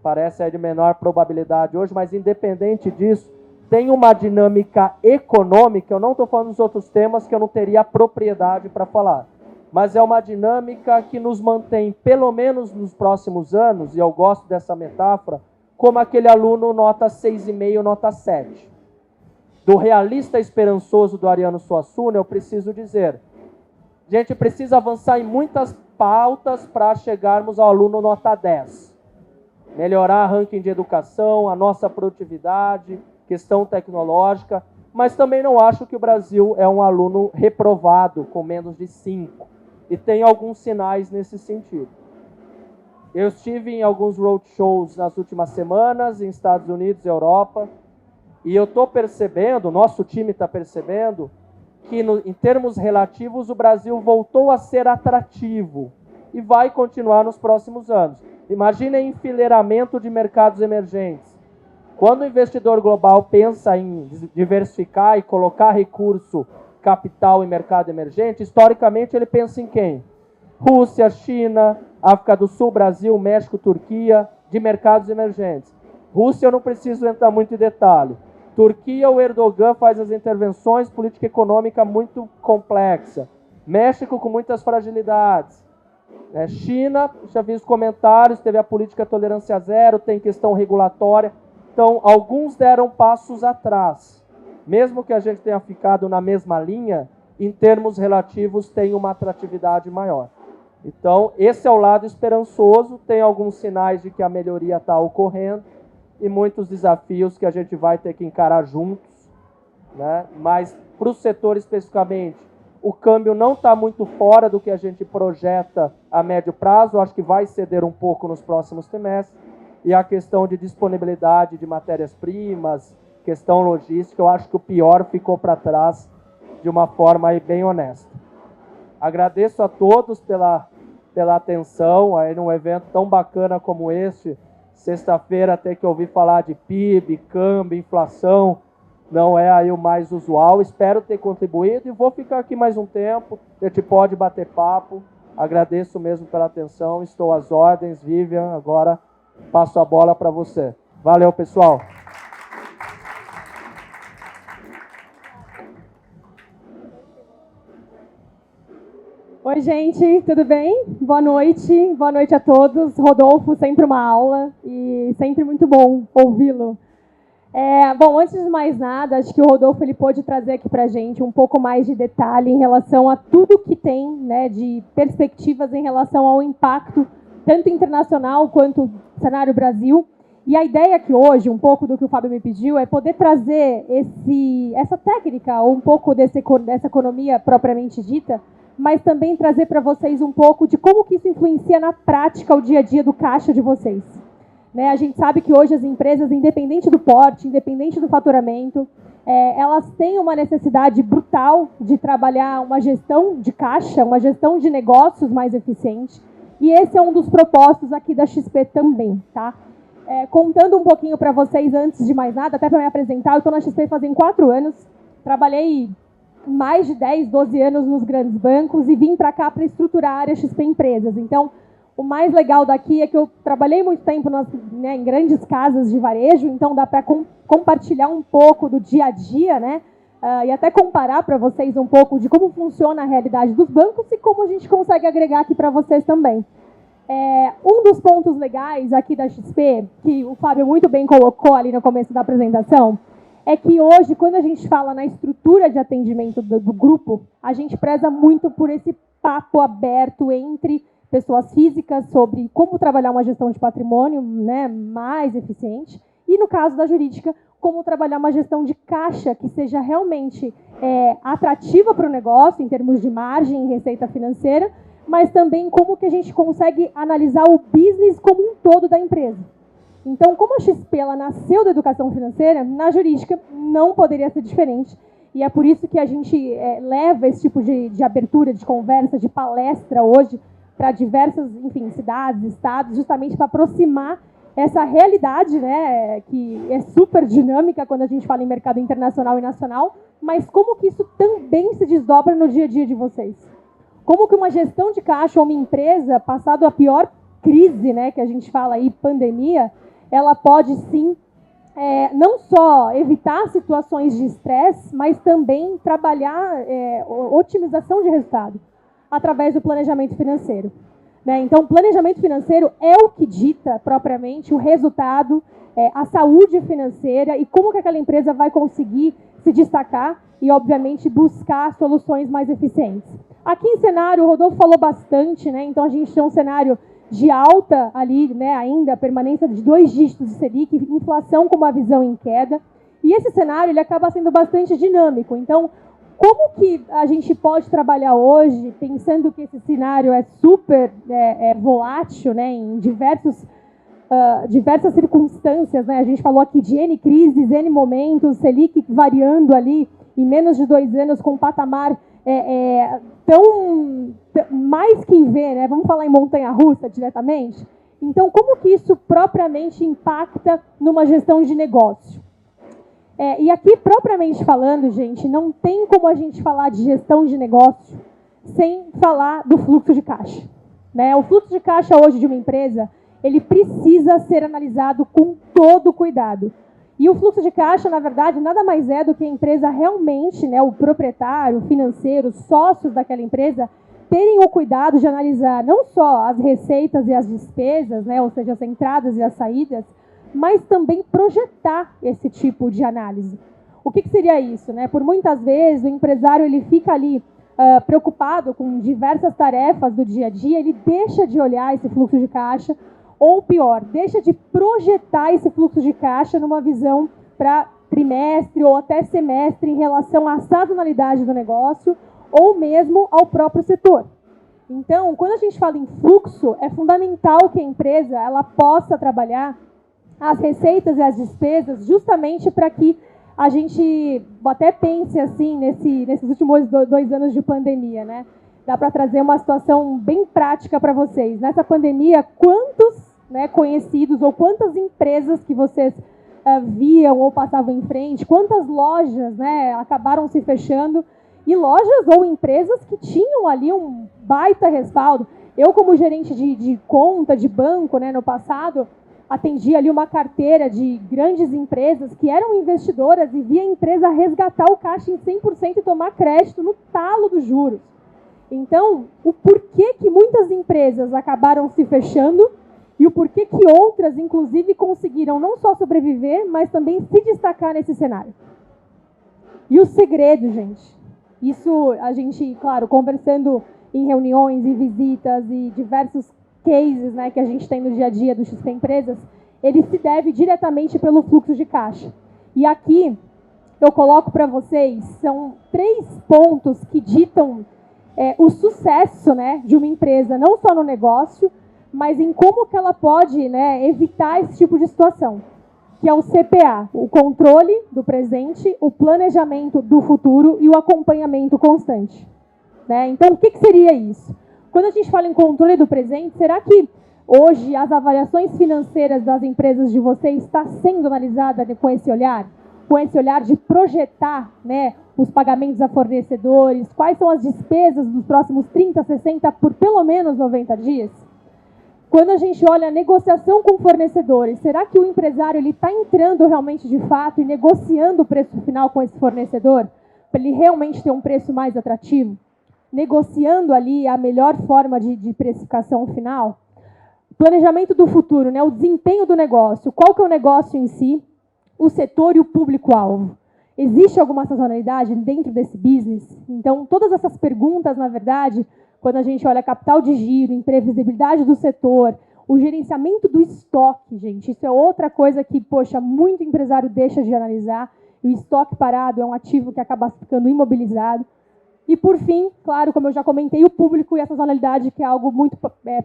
parece aí de menor probabilidade hoje, mas independente disso, tem uma dinâmica econômica, eu não estou falando dos outros temas que eu não teria propriedade para falar, mas é uma dinâmica que nos mantém, pelo menos nos próximos anos, e eu gosto dessa metáfora, como aquele aluno nota 6,5, nota 7. Do realista esperançoso do Ariano Suassuna, eu preciso dizer, a gente precisa avançar em muitas pautas para chegarmos ao aluno nota 10. Melhorar ranking de educação, a nossa produtividade, questão tecnológica, mas também não acho que o Brasil é um aluno reprovado com menos de 5. E tem alguns sinais nesse sentido. Eu estive em alguns roadshows nas últimas semanas, em Estados Unidos e Europa, e eu estou percebendo, o nosso time está percebendo, que em termos relativos o Brasil voltou a ser atrativo e vai continuar nos próximos anos. Imaginem enfileiramento de mercados emergentes. Quando o investidor global pensa em diversificar e colocar recurso, capital em mercado emergente, historicamente ele pensa em quem? Rússia, China, África do Sul, Brasil, México, Turquia, de mercados emergentes. Rússia eu não preciso entrar muito em detalhe. Turquia, o Erdogan faz as intervenções, política econômica muito complexa. México com muitas fragilidades. China, já vi os comentários, teve a política tolerância zero, tem questão regulatória. Então, alguns deram passos atrás. Mesmo que a gente tenha ficado na mesma linha, em termos relativos tem uma atratividade maior. Então, esse é o lado esperançoso, tem alguns sinais de que a melhoria está ocorrendo e muitos desafios que a gente vai ter que encarar juntos, né? Mas, para o setor especificamente, o câmbio não está muito fora do que a gente projeta a médio prazo, acho que vai ceder um pouco nos próximos trimestres, e a questão de disponibilidade de matérias-primas, questão logística, eu acho que o pior ficou para trás de uma forma aí bem honesta. Agradeço a todos pela atenção aí num evento tão bacana como este, Sexta-feira ter que ouvir falar de PIB, câmbio, inflação, não é aí o mais usual. Espero ter contribuído e vou ficar aqui mais um tempo. A gente pode bater papo. Agradeço mesmo pela atenção. Estou às ordens. Vivian, agora passo a bola para você. Valeu, pessoal. Oi, gente, tudo bem? Boa noite a todos. Rodolfo, sempre uma aula e sempre muito bom ouvi-lo. Bom, antes de mais nada, acho que o Rodolfo ele pôde trazer aqui para a gente um pouco mais de detalhe em relação a tudo que tem, né, de perspectivas em relação ao impacto, tanto internacional quanto cenário Brasil. E a ideia aqui hoje, um pouco do que o Fábio me pediu, é poder trazer essa técnica, ou um pouco dessa economia propriamente dita, mas também trazer para vocês um pouco de como que isso influencia na prática o dia a dia do caixa de vocês. Né, a gente sabe que hoje as empresas, independente do porte, independente do faturamento, elas têm uma necessidade brutal de trabalhar uma gestão de caixa, uma gestão de negócios mais eficiente. E esse é um dos propósitos aqui da XP também. Tá? Contando um pouquinho para vocês, antes de mais nada, até para me apresentar, eu estou na XP fazem 4 anos, trabalhei mais de 10, 12 anos nos grandes bancos e vim para cá para estruturar a área XP Empresas. Então, o mais legal daqui é que eu trabalhei muito tempo em grandes casas de varejo, então dá para compartilhar um pouco do dia a dia, né? E até comparar para vocês um pouco de como funciona a realidade dos bancos e como a gente consegue agregar aqui para vocês também. Um dos pontos legais aqui da XP, que o Fábio muito bem colocou ali no começo da apresentação, é que hoje, quando a gente fala na estrutura de atendimento do grupo, a gente preza muito por esse papo aberto entre pessoas físicas sobre como trabalhar uma gestão de patrimônio, né, mais eficiente, e no caso da jurídica, como trabalhar uma gestão de caixa que seja realmente atrativa para o negócio, em termos de margem e receita financeira, mas também como que a gente consegue analisar o business como um todo da empresa. Então, como a XP ela nasceu da educação financeira, na jurídica não poderia ser diferente. E é por isso que a gente leva esse tipo de abertura, de conversa, de palestra hoje para diversas, enfim, cidades, estados, justamente para aproximar essa realidade, né, que é super dinâmica quando a gente fala em mercado internacional e nacional, mas como que isso também se desdobra no dia a dia de vocês. Como que uma gestão de caixa ou uma empresa, passado a pior crise, né, que a gente fala aí, pandemia, ela pode sim, não só evitar situações de estresse, mas também trabalhar otimização de resultado através do planejamento financeiro. Né? Então, o planejamento financeiro é o que dita propriamente o resultado, a saúde financeira e como que aquela empresa vai conseguir se destacar e, obviamente, buscar soluções mais eficientes. Aqui em cenário, o Rodolfo falou bastante, né? Então a gente tem um cenário de alta ali, né, ainda, permanência de 2 dígitos de Selic, inflação com uma visão em queda. E esse cenário ele acaba sendo bastante dinâmico. Então, como que a gente pode trabalhar hoje, pensando que esse cenário é super volátil, né, em diversas circunstâncias, né? A gente falou aqui de N crises, N momentos, Selic variando ali em menos de 2 anos com um patamar tão mais que em V, né? Vamos falar em montanha-russa diretamente? Então, como que isso propriamente impacta numa gestão de negócio? E aqui, propriamente falando, gente, não tem como a gente falar de gestão de negócio sem falar do fluxo de caixa. Né? O fluxo de caixa hoje de uma empresa, ele precisa ser analisado com todo cuidado. E o fluxo de caixa, na verdade, nada mais é do que a empresa realmente, né, o proprietário, o financeiro, os sócios daquela empresa, terem o cuidado de analisar não só as receitas e as despesas, né, ou seja, as entradas e as saídas, mas também projetar esse tipo de análise. O que seria isso? Né? Por muitas vezes, o empresário ele fica ali preocupado com diversas tarefas do dia a dia, ele deixa de olhar esse fluxo de caixa, ou pior, deixa de projetar esse fluxo de caixa numa visão para trimestre ou até semestre em relação à sazonalidade do negócio ou mesmo ao próprio setor. Então, quando a gente fala em fluxo, é fundamental que a empresa ela possa trabalhar as receitas e as despesas justamente para que a gente até pense assim nesses últimos 2 anos de pandemia, né? Dá para trazer uma situação bem prática para vocês. Nessa pandemia, quantos né, conhecidos ou quantas empresas que vocês viam ou passavam em frente, quantas lojas, né, acabaram se fechando, e lojas ou empresas que tinham ali um baita respaldo. Eu, como gerente de conta, de banco, né, no passado, atendi ali uma carteira de grandes empresas que eram investidoras e via a empresa resgatar o caixa em 100% e tomar crédito no talo dos juros. Então, o porquê que muitas empresas acabaram se fechando e o porquê que outras, inclusive, conseguiram não só sobreviver, mas também se destacar nesse cenário. E o segredo, gente, isso a gente, claro, conversando em reuniões e visitas e diversos cases, né, que a gente tem no dia a dia do XP Empresas, ele se deve diretamente pelo fluxo de caixa. E aqui eu coloco para vocês, são 3 pontos que ditam o sucesso, né, de uma empresa, não só no negócio, mas em como que ela pode, né, evitar esse tipo de situação, que é o CPA, o controle do presente, o planejamento do futuro e o acompanhamento constante. Né? Então, o que seria isso? Quando a gente fala em controle do presente, será que hoje as avaliações financeiras das empresas de vocês está sendo analisada com esse olhar? Com esse olhar de projetar, né, os pagamentos a fornecedores, quais são as despesas dos próximos 30, 60, por pelo menos 90 dias? Quando a gente olha a negociação com fornecedores, será que o empresário está entrando realmente de fato e negociando o preço final com esse fornecedor, para ele realmente ter um preço mais atrativo? Negociando ali a melhor forma de precificação final? Planejamento do futuro, né? O desempenho do negócio. Qual que é o negócio em si? O setor e o público-alvo. Existe alguma sazonalidade dentro desse business? Então, todas essas perguntas, na verdade, quando a gente olha capital de giro, imprevisibilidade do setor, o gerenciamento do estoque, gente, isso é outra coisa que, poxa, muito empresário deixa de analisar. E o estoque parado é um ativo que acaba ficando imobilizado. E, por fim, claro, como eu já comentei, o público e a sazonalidade, que é algo muito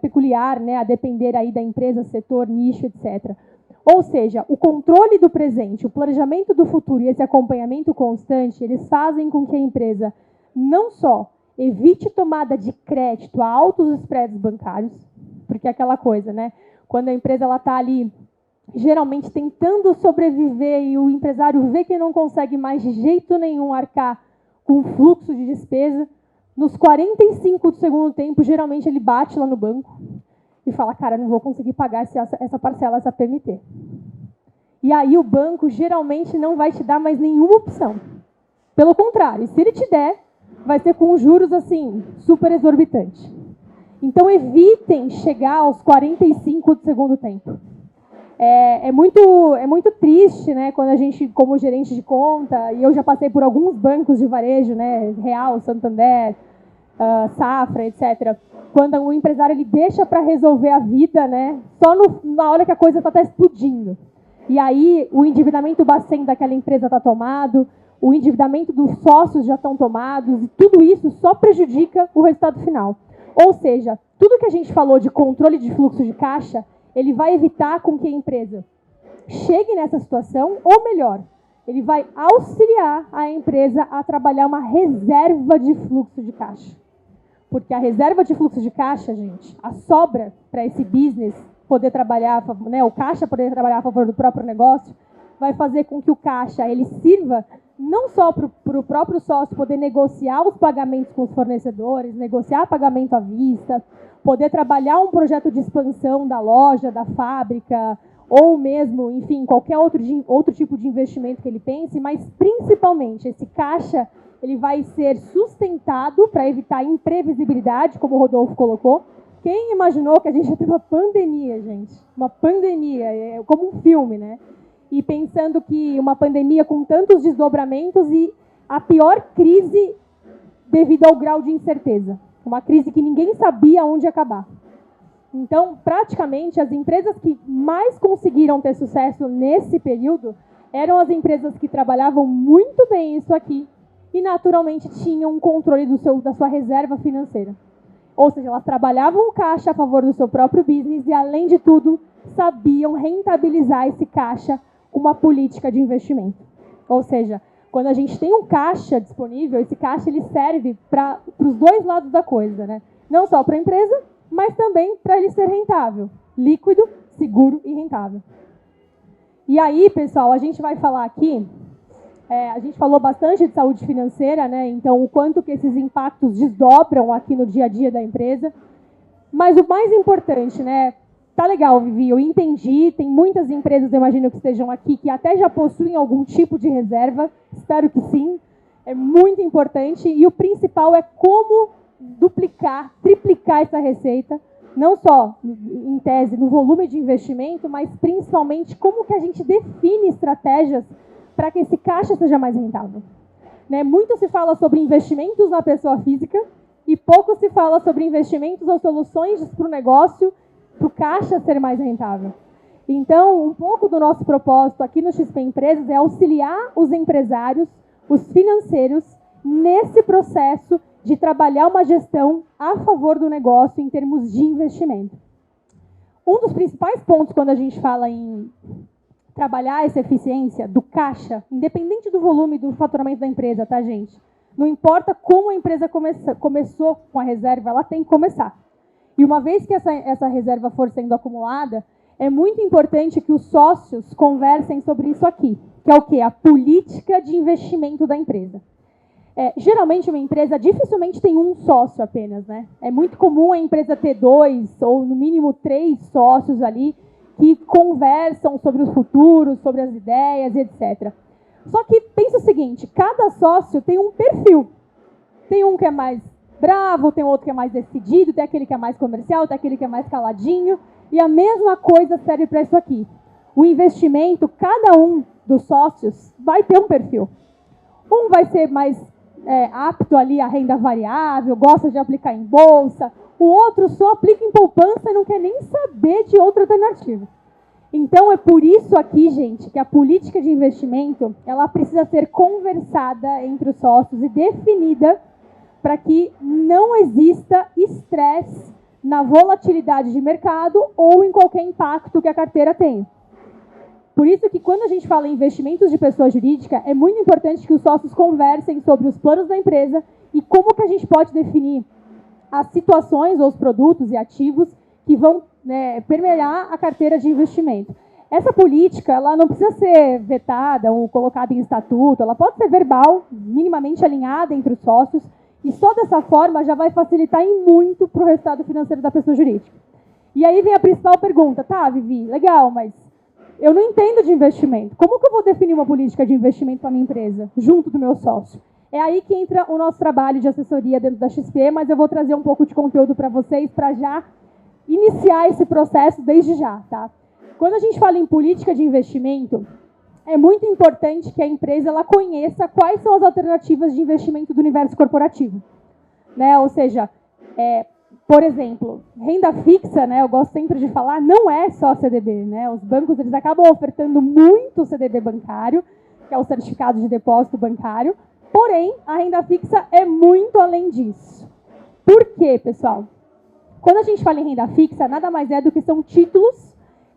peculiar, né, a depender aí da empresa, setor, nicho, etc. Ou seja, o controle do presente, o planejamento do futuro e esse acompanhamento constante, eles fazem com que a empresa não só evite tomada de crédito a altos spreads bancários, porque é aquela coisa, né? Quando a empresa está ali, geralmente tentando sobreviver e o empresário vê que não consegue mais de jeito nenhum arcar com fluxo de despesa, nos 45 do segundo tempo, geralmente ele bate lá no banco e fala, cara, não vou conseguir pagar essa parcela, essa PMT. E aí o banco geralmente não vai te dar mais nenhuma opção. Pelo contrário, se ele te der, vai ser com juros assim, super exorbitantes. Então evitem chegar aos 45 do segundo tempo. É muito triste, né, quando a gente, como gerente de conta, e eu já passei por alguns bancos de varejo, né, Real, Santander, Safra, etc., quando o empresário ele deixa para resolver a vida, né, só na hora que a coisa está explodindo. E aí o endividamento bacen daquela empresa está tomado, o endividamento dos sócios já estão tomados, e tudo isso só prejudica o resultado final. Ou seja, tudo que a gente falou de controle de fluxo de caixa, ele vai evitar com que a empresa chegue nessa situação, ou melhor, ele vai auxiliar a empresa a trabalhar uma reserva de fluxo de caixa. Porque a reserva de fluxo de caixa, gente, a sobra para esse business poder trabalhar, né, o caixa poder trabalhar a favor do próprio negócio, vai fazer com que o caixa ele sirva não só para o próprio sócio poder negociar os pagamentos com os fornecedores, negociar pagamento à vista, poder trabalhar um projeto de expansão da loja, da fábrica, ou mesmo, enfim, qualquer outro tipo de investimento que ele pense, mas principalmente esse caixa ele vai ser sustentado para evitar imprevisibilidade, como o Rodolfo colocou. Quem imaginou que a gente ia ter uma pandemia, gente? Uma pandemia, é como um filme, né? E pensando que uma pandemia com tantos desdobramentos e a pior crise devido ao grau de incerteza. Uma crise que ninguém sabia onde acabar. Então, praticamente, as empresas que mais conseguiram ter sucesso nesse período eram as empresas que trabalhavam muito bem isso aqui e, naturalmente, tinham um controle da sua reserva financeira. Ou seja, elas trabalhavam o caixa a favor do seu próprio business e, além de tudo, sabiam rentabilizar esse caixa com uma política de investimento. Ou seja, quando a gente tem um caixa disponível, esse caixa ele serve para os dois lados da coisa, né? Não só para a empresa, mas também para ele ser rentável, líquido, seguro e rentável. E aí, pessoal, a gente vai falar aqui, a gente falou bastante de saúde financeira, né? Então, o quanto que esses impactos desdobram aqui no dia a dia da empresa. Mas o mais importante, né? Tá legal, Vivi, eu entendi, tem muitas empresas, eu imagino que estejam aqui, que até já possuem algum tipo de reserva, espero que sim, é muito importante, e o principal é como duplicar, triplicar essa receita, não só, em tese, no volume de investimento, mas principalmente como que a gente define estratégias para que esse caixa seja mais rentável. Né? Muito se fala sobre investimentos na pessoa física e pouco se fala sobre investimentos ou soluções para o negócio, para o caixa ser mais rentável. Então, um pouco do nosso propósito aqui no XP Empresas é auxiliar os empresários, os financeiros, nesse processo de trabalhar uma gestão a favor do negócio em termos de investimento. Um dos principais pontos quando a gente fala em trabalhar essa eficiência do caixa, independente do volume do faturamento da empresa, tá, gente? Não importa como a empresa começou com a reserva, ela tem que começar. E uma vez que essa reserva for sendo acumulada, é muito importante que os sócios conversem sobre isso aqui, que é o quê? A política de investimento da empresa. Geralmente, uma empresa dificilmente tem um sócio apenas, né? É muito comum a empresa ter 2 ou, no mínimo, 3 sócios ali que conversam sobre os futuros, sobre as ideias, etc. Só que pensa o seguinte, cada sócio tem um perfil. Tem um que é mais bravo, tem outro que é mais decidido, tem aquele que é mais comercial, tem aquele que é mais caladinho. E a mesma coisa serve para isso aqui. O investimento, cada um dos sócios vai ter um perfil. Um vai ser mais apto ali à renda variável, gosta de aplicar em bolsa. O outro só aplica em poupança e não quer nem saber de outra alternativa. Então, é por isso aqui, gente, que a política de investimento, ela precisa ser conversada entre os sócios e definida para que não exista estresse na volatilidade de mercado ou em qualquer impacto que a carteira tenha. Por isso que quando a gente fala em investimentos de pessoa jurídica, é muito importante que os sócios conversem sobre os planos da empresa e como que a gente pode definir as situações ou os produtos e ativos que vão permear a carteira de investimento. Essa política, ela não precisa ser vetada ou colocada em estatuto, ela pode ser verbal, minimamente alinhada entre os sócios, e só dessa forma já vai facilitar em muito para o resultado financeiro da pessoa jurídica. E aí vem a principal pergunta, tá, Vivi, legal, mas eu não entendo de investimento. Como que eu vou definir uma política de investimento para a minha empresa, junto do meu sócio? É aí que entra o nosso trabalho de assessoria dentro da XP, mas eu vou trazer um pouco de conteúdo para vocês para já iniciar esse processo desde já, tá? Quando a gente fala em política de investimento, é muito importante que a empresa ela conheça quais são as alternativas de investimento do universo corporativo. Né? Ou seja, por exemplo, renda fixa, né, eu gosto sempre de falar, não é só CDB. Né? Os bancos eles acabam ofertando muito CDB bancário, que é o certificado de depósito bancário, porém, a renda fixa é muito além disso. Por quê, pessoal? Quando a gente fala em renda fixa, nada mais é do que são títulos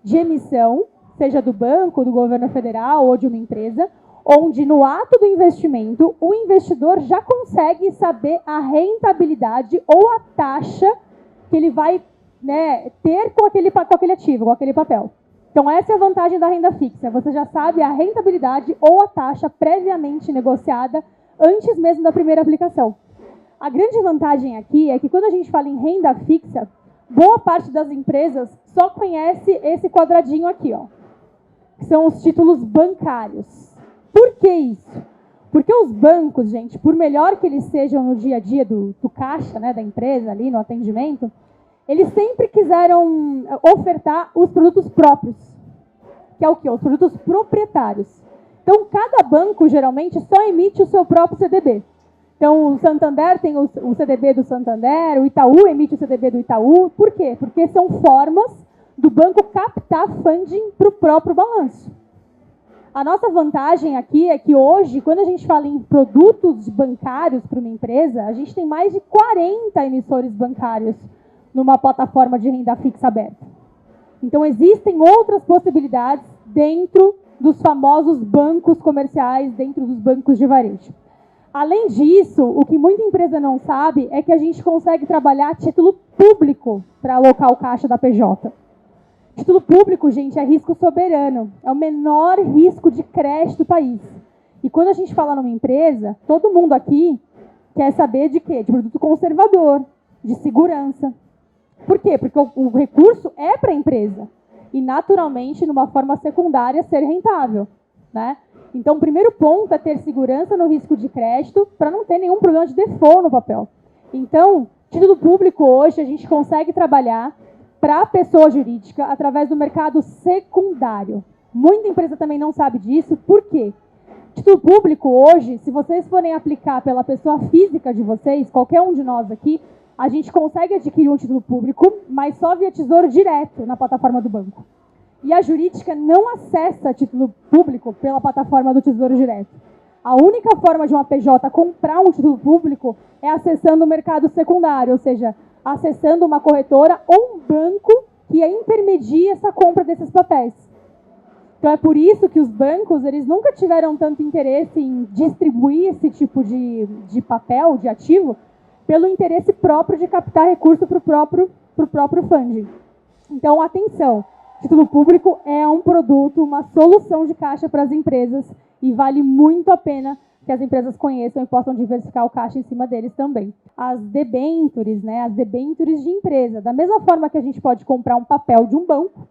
de emissão, seja do banco, do governo federal ou de uma empresa, onde no ato do investimento, o investidor já consegue saber a rentabilidade ou a taxa que ele vai ter com aquele ativo, com aquele papel. Então, essa é a vantagem da renda fixa. Você já sabe a rentabilidade ou a taxa previamente negociada antes mesmo da primeira aplicação. A grande vantagem aqui é que quando a gente fala em renda fixa, boa parte das empresas só conhece esse quadradinho aqui, ó, que são os títulos bancários. Por que isso? Porque os bancos, gente, por melhor que eles sejam no dia a dia do caixa, né, da empresa ali no atendimento, eles sempre quiseram ofertar os produtos próprios, que é o quê? Os produtos proprietários. Então, cada banco, geralmente, só emite o seu próprio CDB. Então, o Santander tem o CDB do Santander, o Itaú emite o CDB do Itaú. Por quê? Porque são formas do banco captar funding para o próprio balanço. A nossa vantagem aqui é que hoje, quando a gente fala em produtos bancários para uma empresa, a gente tem mais de 40 emissores bancários numa plataforma de renda fixa aberta. Então, existem outras possibilidades dentro dos famosos bancos comerciais, dentro dos bancos de varejo. Além disso, o que muita empresa não sabe é que a gente consegue trabalhar a título público para alocar o caixa da PJ. Título público, gente, é risco soberano. É o menor risco de crédito do país. E quando a gente fala numa empresa, todo mundo aqui quer saber de quê? De produto conservador, de segurança. Por quê? Porque o recurso é para a empresa. E, naturalmente, numa forma secundária, ser rentável, né? Então, o primeiro ponto é ter segurança no risco de crédito para não ter nenhum problema de default no papel. Então, título público hoje a gente consegue trabalhar para a pessoa jurídica através do mercado secundário. Muita empresa também não sabe disso. Por quê? Título público hoje, se vocês forem aplicar pela pessoa física de vocês, qualquer um de nós aqui, a gente consegue adquirir um título público, mas só via Tesouro Direto na plataforma do banco. E a jurídica não acessa título público pela plataforma do Tesouro Direto. A única forma de uma PJ comprar um título público é acessando o mercado secundário, ou seja, acessando uma corretora ou um banco que intermedia essa compra desses papéis. Então é por isso que os bancos eles nunca tiveram tanto interesse em distribuir esse tipo de papel, de ativo, pelo interesse próprio de captar recurso para o próprio funding. Então, atenção, título público é um produto, uma solução de caixa para as empresas e vale muito a pena que as empresas conheçam e possam diversificar o caixa em cima deles também. As debentures, né, as debentures de empresa, da mesma forma que a gente pode comprar um papel de um banco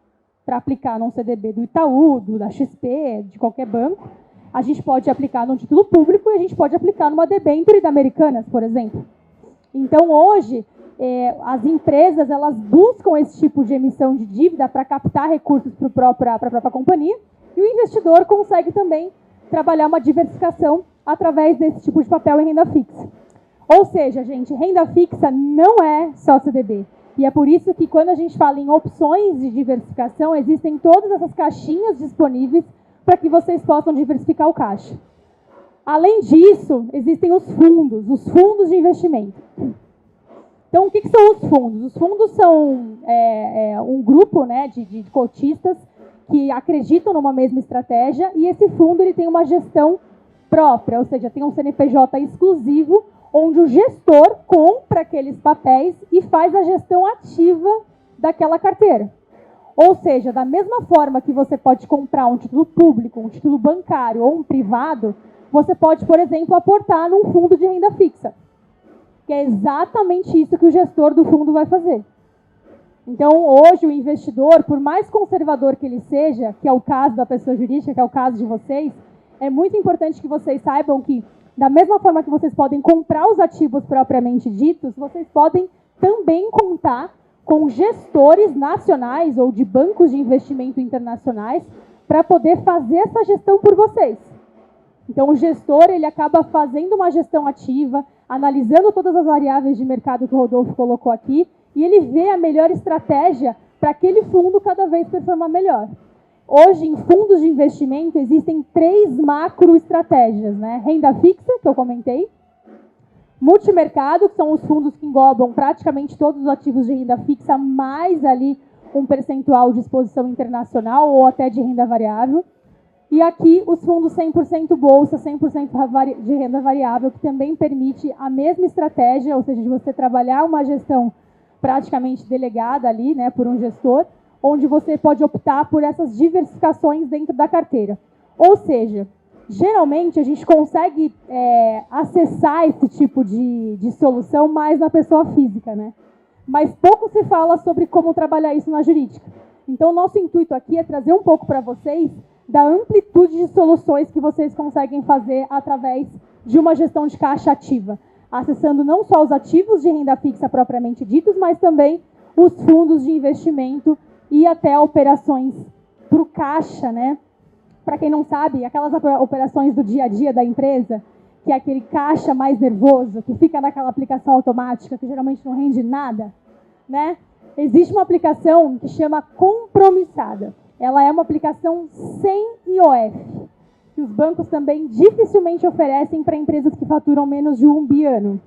para aplicar num CDB do Itaú, da XP, de qualquer banco, a gente pode aplicar num título público e a gente pode aplicar numa debenture da Americanas, por exemplo. Então, hoje, as empresas elas buscam esse tipo de emissão de dívida para captar recursos para a própria companhia e o investidor consegue também trabalhar uma diversificação através desse tipo de papel em renda fixa. Ou seja, gente, renda fixa não é só CDB. E é por isso que quando a gente fala em opções de diversificação, existem todas essas caixinhas disponíveis para que vocês possam diversificar o caixa. Além disso, existem os fundos de investimento. Então, o que são os fundos? Os fundos são um grupo, né, de cotistas que acreditam numa mesma estratégia e esse fundo ele tem uma gestão própria, ou seja, tem um CNPJ exclusivo onde o gestor compra aqueles papéis e faz a gestão ativa daquela carteira. Ou seja, da mesma forma que você pode comprar um título público, um título bancário ou um privado, você pode, por exemplo, aportar num fundo de renda fixa. Que é exatamente isso que o gestor do fundo vai fazer. Então, hoje, o investidor, por mais conservador que ele seja, que é o caso da pessoa jurídica, que é o caso de vocês, é muito importante que vocês saibam que, da mesma forma que vocês podem comprar os ativos propriamente ditos, vocês podem também contar com gestores nacionais ou de bancos de investimento internacionais para poder fazer essa gestão por vocês. Então, o gestor ele acaba fazendo uma gestão ativa, analisando todas as variáveis de mercado que o Rodolfo colocou aqui, e ele vê a melhor estratégia para aquele fundo cada vez performar melhor. Hoje, em fundos de investimento, existem 3 macroestratégias, né? Renda fixa, que eu comentei, multimercado, que são os fundos que englobam praticamente todos os ativos de renda fixa, mais ali um percentual de exposição internacional ou até de renda variável. E aqui os fundos 100% bolsa, 100% de renda variável, que também permite a mesma estratégia, ou seja, de você trabalhar uma gestão praticamente delegada ali, né, por um gestor, onde você pode optar por essas diversificações dentro da carteira. Ou seja, geralmente a gente consegue acessar esse tipo de solução mais na pessoa física, né? Mas pouco se fala sobre como trabalhar isso na jurídica. Então, o nosso intuito aqui é trazer um pouco para vocês da amplitude de soluções que vocês conseguem fazer através de uma gestão de caixa ativa, acessando não só os ativos de renda fixa propriamente ditos, mas também os fundos de investimento e até operações para o caixa, né? Para quem não sabe, aquelas operações do dia a dia da empresa, que é aquele caixa mais nervoso, que fica naquela aplicação automática, que geralmente não rende nada, né? Existe uma aplicação que chama Compromissada. Ela é uma aplicação sem IOF, que os bancos também dificilmente oferecem para empresas que faturam menos de 1 bi ano.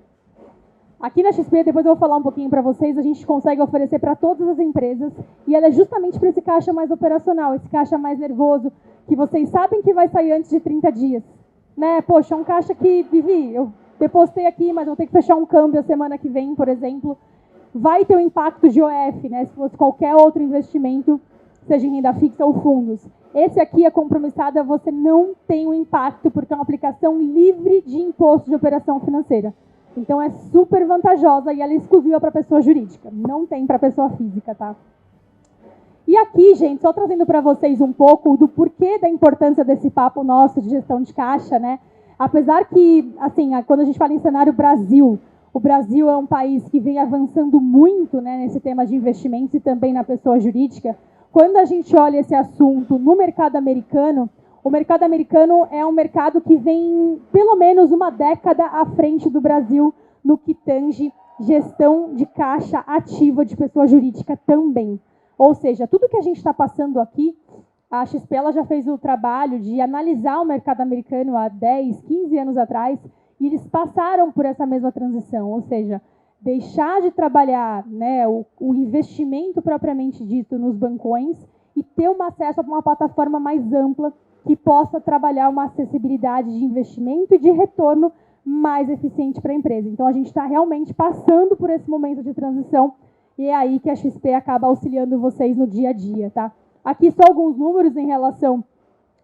Aqui na XP, depois eu vou falar um pouquinho para vocês, a gente consegue oferecer para todas as empresas, e ela é justamente para esse caixa mais operacional, esse caixa mais nervoso, que vocês sabem que vai sair antes de 30 dias. Né? Poxa, é um caixa que, Vivi, eu depositei aqui, mas vou ter que fechar um câmbio a semana que vem, por exemplo. Vai ter um impacto de IOF, né? Se fosse qualquer outro investimento, vai ter um impacto de IOF. Então, seja em renda fixa ou fundos. Esse aqui é compromissada, você não tem um impacto, porque é uma aplicação livre de imposto de operação financeira. Então, é super vantajosa e ela é exclusiva para pessoa jurídica, não tem para pessoa física, tá? E aqui, gente, só trazendo para vocês um pouco do porquê da importância desse papo nosso de gestão de caixa, né? Apesar que, assim, quando a gente fala em cenário Brasil, o Brasil é um país que vem avançando muito, né, nesse tema de investimentos e também na pessoa jurídica. Quando a gente olha esse assunto no mercado americano, o mercado americano é um mercado que vem pelo menos uma década à frente do Brasil no que tange gestão de caixa ativa de pessoa jurídica também. Ou seja, tudo que a gente está passando aqui, a XP ela já fez o trabalho de analisar o mercado americano há 10, 15 anos atrás, e eles passaram por essa mesma transição, ou seja, deixar de trabalhar, né, o investimento propriamente dito nos bancões e ter um acesso a uma plataforma mais ampla que possa trabalhar uma acessibilidade de investimento e de retorno mais eficiente para a empresa. Então, a gente está realmente passando por esse momento de transição e é aí que a XP acaba auxiliando vocês no dia a dia, tá? Aqui só alguns números em relação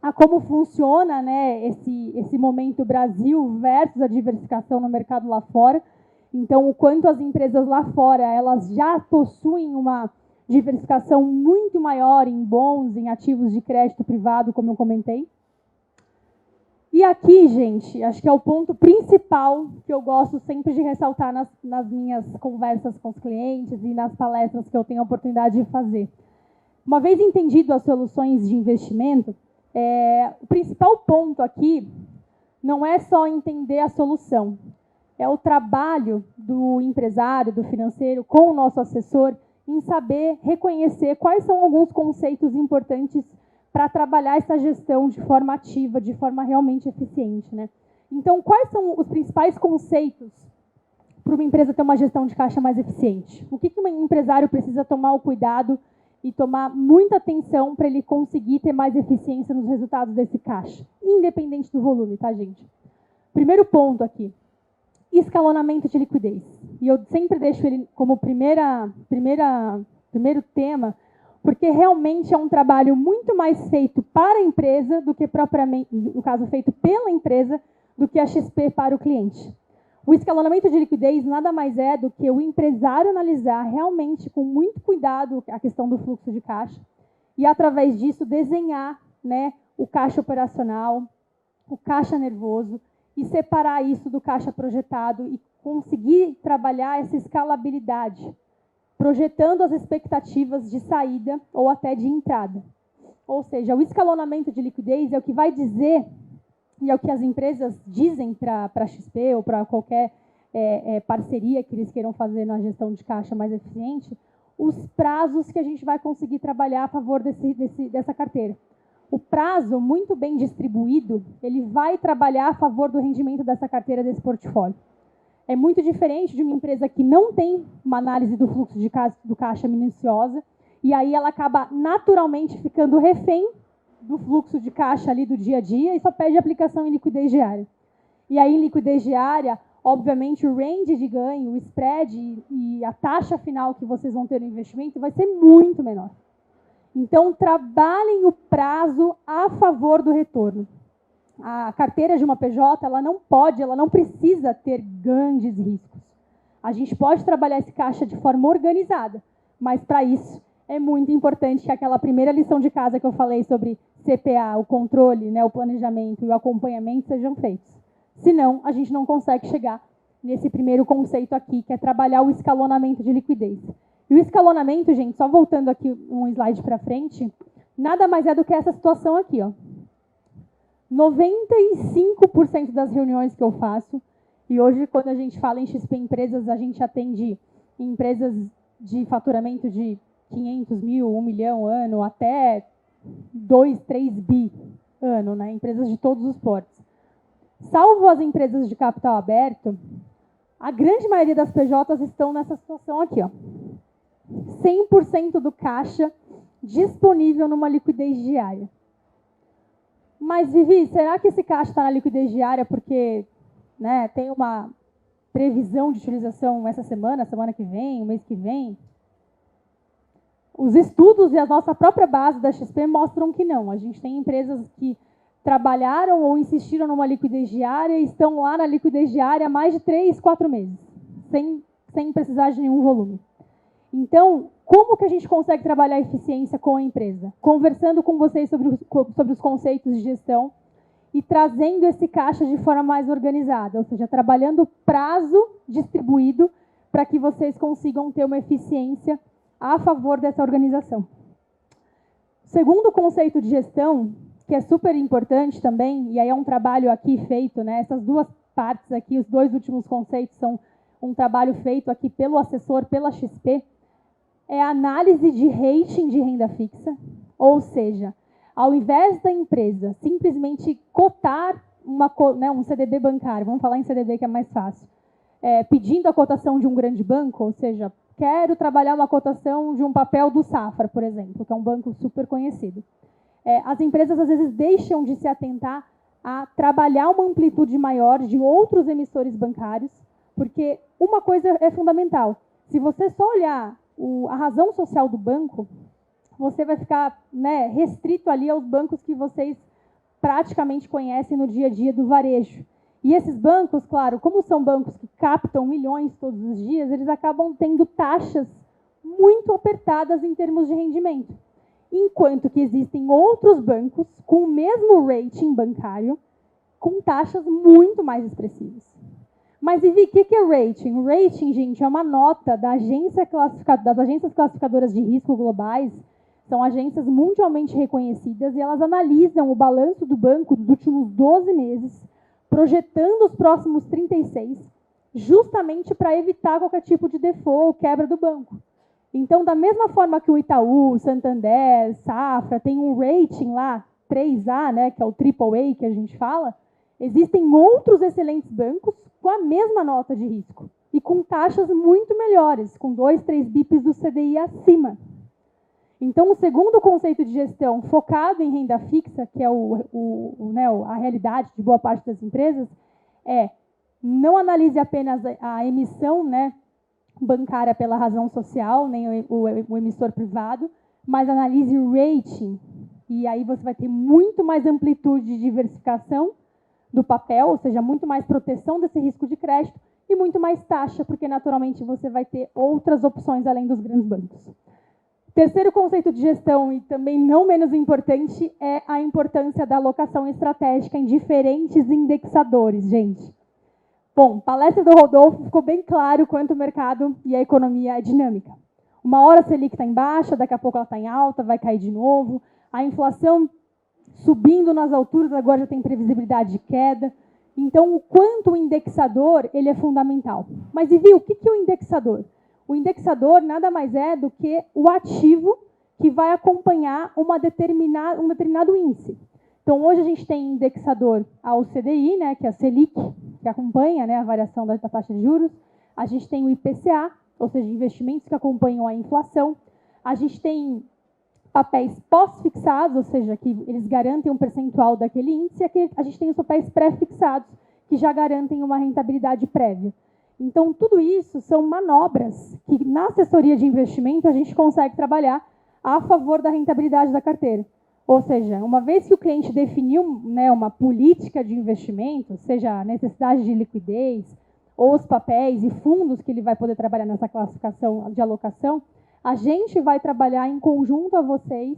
a como funciona, né, esse momento Brasil versus a diversificação no mercado lá fora. Então, o quanto as empresas lá fora, elas já possuem uma diversificação muito maior em bons, em ativos de crédito privado, como eu comentei. E aqui, gente, acho que é o ponto principal que eu gosto sempre de ressaltar nas minhas conversas com os clientes e nas palestras que eu tenho a oportunidade de fazer. Uma vez entendido as soluções de investimento, o principal ponto aqui não é só entender a solução, é o trabalho do empresário, do financeiro, com o nosso assessor, em saber reconhecer quais são alguns conceitos importantes para trabalhar essa gestão de forma ativa, de forma realmente eficiente, né? Então, quais são os principais conceitos para uma empresa ter uma gestão de caixa mais eficiente? O que um empresário precisa tomar o cuidado e tomar muita atenção para ele conseguir ter mais eficiência nos resultados desse caixa, independente do volume, tá, gente? Primeiro ponto aqui, escalonamento de liquidez. E eu sempre deixo ele como primeiro tema, porque realmente é um trabalho muito mais feito para a empresa do que propriamente, no caso, feito pela empresa, do que a XP para o cliente. O escalonamento de liquidez nada mais é do que o empresário analisar realmente com muito cuidado a questão do fluxo de caixa e, através disso, desenhar, né, o caixa operacional, o caixa nervoso e separar isso do caixa projetado e conseguir trabalhar essa escalabilidade, projetando as expectativas de saída ou até de entrada. Ou seja, o escalonamento de liquidez é o que vai dizer, e é o que as empresas dizem para a XP ou para qualquer parceria que eles queiram fazer na gestão de caixa mais eficiente, os prazos que a gente vai conseguir trabalhar a favor dessa carteira. O prazo, muito bem distribuído, ele vai trabalhar a favor do rendimento dessa carteira, desse portfólio. É muito diferente de uma empresa que não tem uma análise do fluxo do caixa minuciosa, e aí ela acaba naturalmente ficando refém do fluxo de caixa ali do dia a dia e só pede aplicação em liquidez diária. E aí, em liquidez diária, obviamente, o range de ganho, o spread e a taxa final que vocês vão ter no investimento vai ser muito menor. Então, trabalhem o prazo a favor do retorno. A carteira de uma PJ, ela não precisa ter grandes riscos. A gente pode trabalhar esse caixa de forma organizada, mas para isso é muito importante que aquela primeira lição de casa que eu falei sobre CPA, o controle, né, o planejamento e o acompanhamento sejam feitos. Senão, a gente não consegue chegar nesse primeiro conceito aqui, que é trabalhar o escalonamento de liquidez. E o escalonamento, gente, só voltando aqui um slide para frente, nada mais é do que essa situação aqui, ó. 95% das reuniões que eu faço, e hoje, quando a gente fala em XP Empresas, a gente atende empresas de faturamento de 500 mil, 1 milhão ano, até 2, 3 bi ano, né? Empresas de todos os portes. Salvo as empresas de capital aberto, a grande maioria das PJs estão nessa situação aqui, ó. 100% do caixa disponível numa liquidez diária. Mas, Vivi, será que esse caixa está na liquidez diária porque, né, tem uma previsão de utilização essa semana que vem, o mês que vem? os estudos e a nossa própria base da XP mostram que não. A gente tem empresas que trabalharam ou insistiram numa liquidez diária e estão lá na liquidez diária há mais de 3, 4 meses, sem precisar de nenhum volume. Então, como que a gente consegue trabalhar a eficiência com a empresa? Conversando com vocês sobre os conceitos de gestão e trazendo esse caixa de forma mais organizada, ou seja, trabalhando prazo distribuído para que vocês consigam ter uma eficiência a favor dessa organização. Segundo conceito de gestão, que é super importante também, e aí é um trabalho aqui feito, né? Essas duas partes aqui, os dois últimos conceitos são um trabalho feito aqui pelo assessor, pela XP, é a análise de rating de renda fixa, ou seja, ao invés da empresa simplesmente cotar um CDB bancário, vamos falar em CDB que é mais fácil, pedindo a cotação de um grande banco, ou seja, quero trabalhar uma cotação de um papel do Safra, por exemplo, que é um banco super conhecido. As empresas, às vezes, deixam de se atentar a trabalhar uma amplitude maior de outros emissores bancários, porque uma coisa é fundamental. Se você só olhar a razão social do banco, você vai ficar, né, restrito ali aos bancos que vocês praticamente conhecem no dia a dia do varejo. E esses bancos, claro, como são bancos que captam milhões todos os dias, eles acabam tendo taxas muito apertadas em termos de rendimento. Enquanto que existem outros bancos com o mesmo rating bancário, com taxas muito mais expressivas. Mas, Ivi, o que é rating? O rating, gente, é uma nota das agências classificadoras de risco globais. São agências mundialmente reconhecidas e elas analisam o balanço do banco dos últimos 12 meses, projetando os próximos 36, justamente para evitar qualquer tipo de default ou quebra do banco. Então, da mesma forma que o Itaú, Santander, Safra tem um rating lá, 3A, né, que é o AAA que a gente fala, existem outros excelentes bancos com a mesma nota de risco e com taxas muito melhores, com 2, 3 bips do CDI acima. Então, o segundo conceito de gestão focado em renda fixa, que é a realidade de boa parte das empresas, não analise apenas a emissão, né, bancária pela razão social, nem o emissor privado, mas analise o rating. E aí você vai ter muito mais amplitude de diversificação do papel, ou seja, muito mais proteção desse risco de crédito e muito mais taxa, porque naturalmente você vai ter outras opções além dos grandes bancos. Terceiro conceito de gestão, e também não menos importante, é a importância da alocação estratégica em diferentes indexadores, gente. Bom, palestra do Rodolfo ficou bem claro quanto o mercado e a economia é dinâmica. Uma hora a Selic está em baixa, daqui a pouco ela está em alta, vai cair de novo. A inflação subindo nas alturas, agora já tem previsibilidade de queda. Então, o quanto o indexador ele é fundamental. Mas, Ivi, o que é o indexador? O indexador nada mais é do que o ativo que vai acompanhar um determinado índice. Então, hoje a gente tem indexador ao CDI, né, que é a Selic, que acompanha, né, a variação da taxa de juros. A gente tem o IPCA, ou seja, investimentos que acompanham a inflação. A gente tem papéis pós-fixados, ou seja, que eles garantem um percentual daquele índice, e aqui a gente tem os papéis pré-fixados, que já garantem uma rentabilidade prévia. Então, tudo isso são manobras que, na assessoria de investimento, a gente consegue trabalhar a favor da rentabilidade da carteira. Ou seja, uma vez que o cliente definiu, né, uma política de investimento, seja a necessidade de liquidez, ou os papéis e fundos que ele vai poder trabalhar nessa classificação de alocação, a gente vai trabalhar em conjunto a vocês,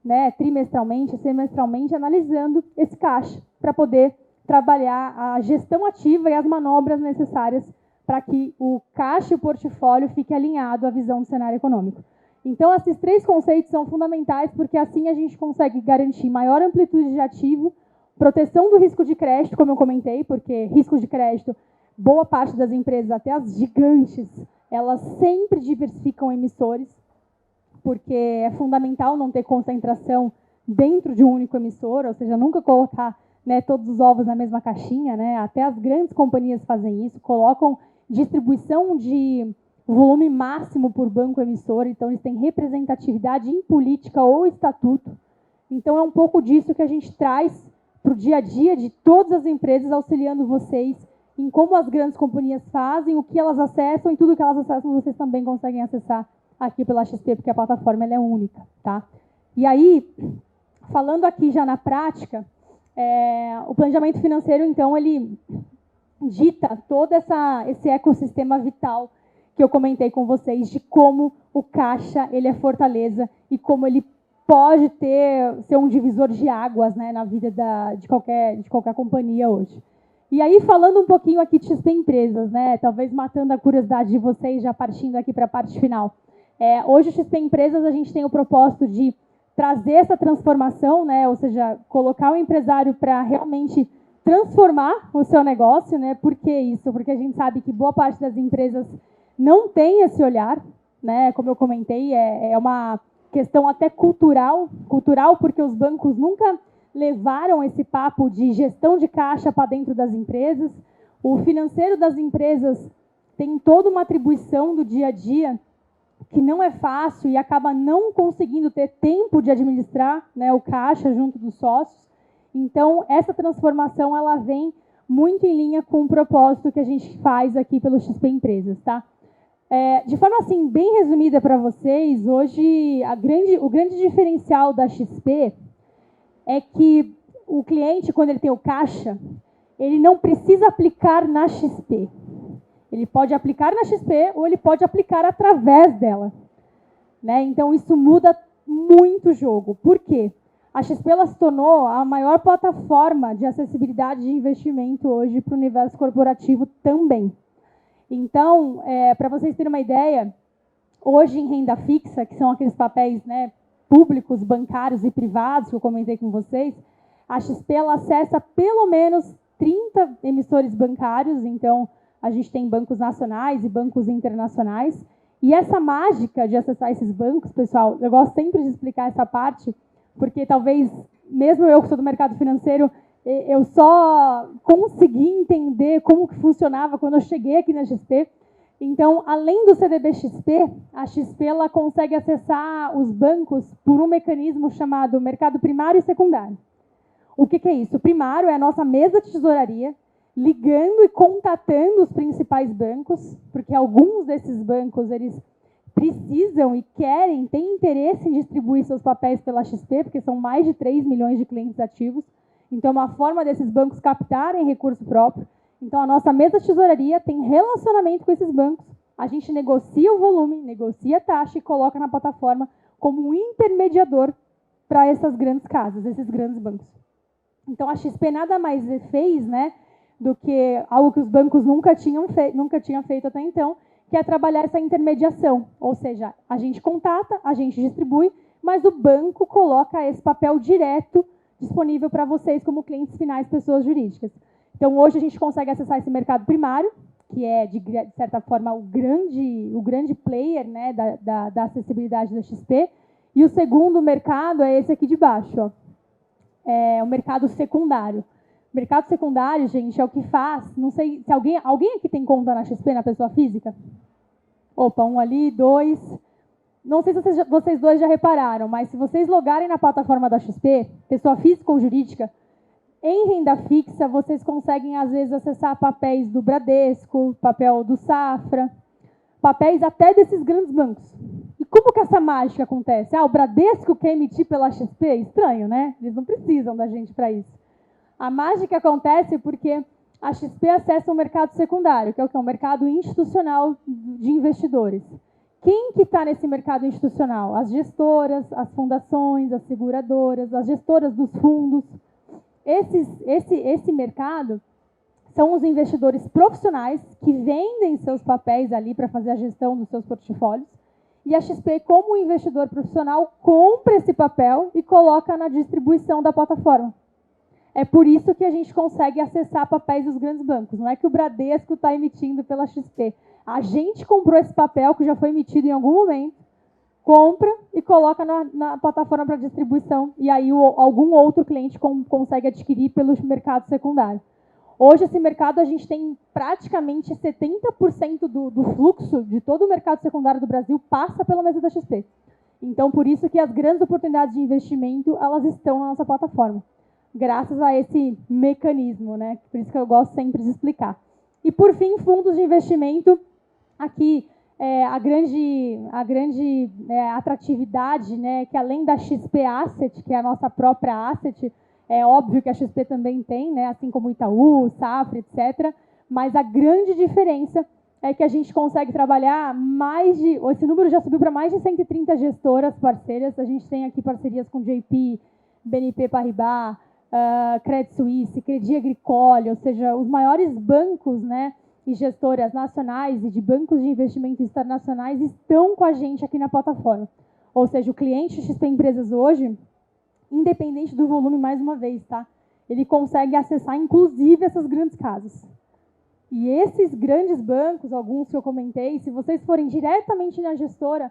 né, trimestralmente, semestralmente, analisando esse caixa, para poder trabalhar a gestão ativa e as manobras necessárias para que o caixa e o portfólio fique alinhado à visão do cenário econômico. Então, esses 3 conceitos são fundamentais, porque assim a gente consegue garantir maior amplitude de ativo, proteção do risco de crédito, como eu comentei, porque risco de crédito, boa parte das empresas, até as gigantes, elas sempre diversificam emissores, porque é fundamental não ter concentração dentro de um único emissor, ou seja, nunca colocar, né, todos os ovos na mesma caixinha, né? Até as grandes companhias fazem isso, colocam distribuição de volume máximo por banco emissor, então eles têm representatividade em política ou estatuto. Então é um pouco disso que a gente traz para o dia a dia de todas as empresas, auxiliando vocês em como as grandes companhias fazem, o que elas acessam, e tudo que elas acessam vocês também conseguem acessar aqui pela XP, porque a plataforma ela é única, tá? E aí, falando aqui já na prática, o planejamento financeiro, então, ele dita todo esse ecossistema vital que eu comentei com vocês, de como o caixa ele é fortaleza e como ele pode ser um divisor de águas, né, na vida de qualquer companhia hoje. E aí, falando um pouquinho aqui de XP Empresas, né, talvez matando a curiosidade de vocês, já partindo aqui para a parte final. Hoje, o XP Empresas, a gente tem o propósito de trazer essa transformação, né, ou seja, colocar o empresário para realmente transformar o seu negócio, né? Por que isso? Porque a gente sabe que boa parte das empresas não tem esse olhar, né? Como eu comentei, é uma questão até cultural porque os bancos nunca levaram esse papo de gestão de caixa para dentro das empresas. O financeiro das empresas tem toda uma atribuição do dia a dia que não é fácil e acaba não conseguindo ter tempo de administrar, né, o caixa junto dos sócios. Então, essa transformação ela vem muito em linha com o propósito que a gente faz aqui pelo XP Empresas, tá? De forma assim, bem resumida para vocês, hoje o grande diferencial da XP é que o cliente, quando ele tem o caixa, ele não precisa aplicar na XP. Ele pode aplicar na XP ou ele pode aplicar através dela, né? Então, isso muda muito o jogo. Por quê? A XP ela se tornou a maior plataforma de acessibilidade de investimento hoje para o universo corporativo também. Então, para vocês terem uma ideia, hoje em renda fixa, que são aqueles papéis, né, públicos, bancários e privados que eu comentei com vocês, a XP ela acessa pelo menos 30 emissores bancários. Então, a gente tem bancos nacionais e bancos internacionais. E essa mágica de acessar esses bancos, pessoal, eu gosto sempre de explicar essa parte, porque talvez, mesmo eu que sou do mercado financeiro, eu só consegui entender como que funcionava quando eu cheguei aqui na XP. Então, além do CDB-XP, a XP ela consegue acessar os bancos por um mecanismo chamado mercado primário e secundário. O que é isso? O primário é a nossa mesa de tesouraria, ligando e contatando os principais bancos, porque alguns desses bancos eles precisam e querem, têm interesse em distribuir seus papéis pela XP, porque são mais de 3 milhões de clientes ativos. Então, é uma forma desses bancos captarem recurso próprio. Então, a nossa mesa de tesouraria tem relacionamento com esses bancos. A gente negocia o volume, negocia a taxa e coloca na plataforma como um intermediador para essas grandes casas, esses grandes bancos. Então, a XP nada mais fez, né, do que algo que os bancos nunca tinham feito até então, que é trabalhar essa intermediação. Ou seja, a gente contata, a gente distribui, mas o banco coloca esse papel direto disponível para vocês como clientes finais, pessoas jurídicas. Então, hoje a gente consegue acessar esse mercado primário, que é, de certa forma, o grande player, né, da acessibilidade da XP. E o segundo mercado é esse aqui de baixo, ó. É o mercado secundário. O mercado secundário, gente, é o que faz... Não sei se alguém aqui tem conta na XP, na pessoa física? Opa, um ali, dois... Não sei se vocês dois já repararam, mas se vocês logarem na plataforma da XP, pessoa física ou jurídica, em renda fixa, vocês conseguem, às vezes, acessar papéis do Bradesco, papel do Safra, papéis até desses grandes bancos. E como que essa mágica acontece? O Bradesco quer emitir pela XP? Estranho, né? Eles não precisam da gente para isso. A mágica acontece porque a XP acessa um mercado secundário, que é o que? Um mercado institucional de investidores. Quem que está nesse mercado institucional? As gestoras, as fundações, as seguradoras, as gestoras dos fundos. Esse mercado são os investidores profissionais que vendem seus papéis ali para fazer a gestão dos seus portfólios. E a XP, como investidor profissional, compra esse papel e coloca na distribuição da plataforma. É por isso que a gente consegue acessar papéis dos grandes bancos. Não é que o Bradesco está emitindo pela XP. A gente comprou esse papel, que já foi emitido em algum momento, compra e coloca na plataforma para distribuição. E aí algum outro cliente consegue adquirir pelo mercado secundário. Hoje, esse mercado, a gente tem praticamente 70% do fluxo de todo o mercado secundário do Brasil passa pela mesa da XP. Então, por isso que as grandes oportunidades de investimento, elas estão na nossa plataforma, graças a esse mecanismo, né? Por isso que eu gosto sempre de explicar. E, por fim, fundos de investimento. Aqui a grande atratividade, né, que além da XP Asset, que é a nossa própria asset, é óbvio que a XP também tem, né, assim como Itaú, Safra, etc. Mas a grande diferença é que a gente consegue trabalhar esse número já subiu para mais de 130 gestoras parceiras. A gente tem aqui parcerias com JP, BNP Paribas, Credit Suisse, Crédit Agricole, ou seja, os maiores bancos, né, e gestoras nacionais e de bancos de investimentos internacionais estão com a gente aqui na plataforma. Ou seja, o cliente XP Empresas hoje, independente do volume, mais uma vez, tá? Ele consegue acessar, inclusive, essas grandes casas. E esses grandes bancos, alguns que eu comentei, se vocês forem diretamente na gestora,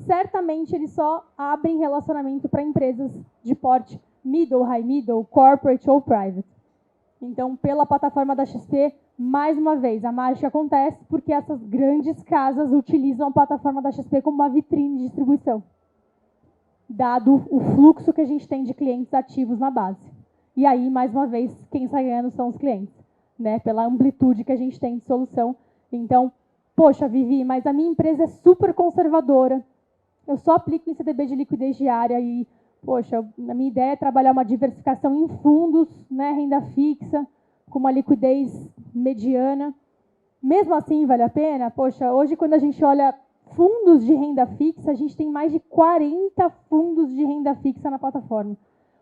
certamente eles só abrem relacionamento para empresas de porte middle, high middle, corporate ou private. Então, pela plataforma da XP, mais uma vez, a mágica acontece porque essas grandes casas utilizam a plataforma da XP como uma vitrine de distribuição, dado o fluxo que a gente tem de clientes ativos na base. E aí, mais uma vez, quem sai ganhando são os clientes, né? Pela amplitude que a gente tem de solução. Então, poxa, Vivi, mas a minha empresa é super conservadora, eu só aplico em CDB de liquidez diária e, poxa, a minha ideia é trabalhar uma diversificação em fundos, né, renda fixa, com uma liquidez mediana. Mesmo assim, vale a pena? Poxa, hoje quando a gente olha fundos de renda fixa, a gente tem mais de 40 fundos de renda fixa na plataforma.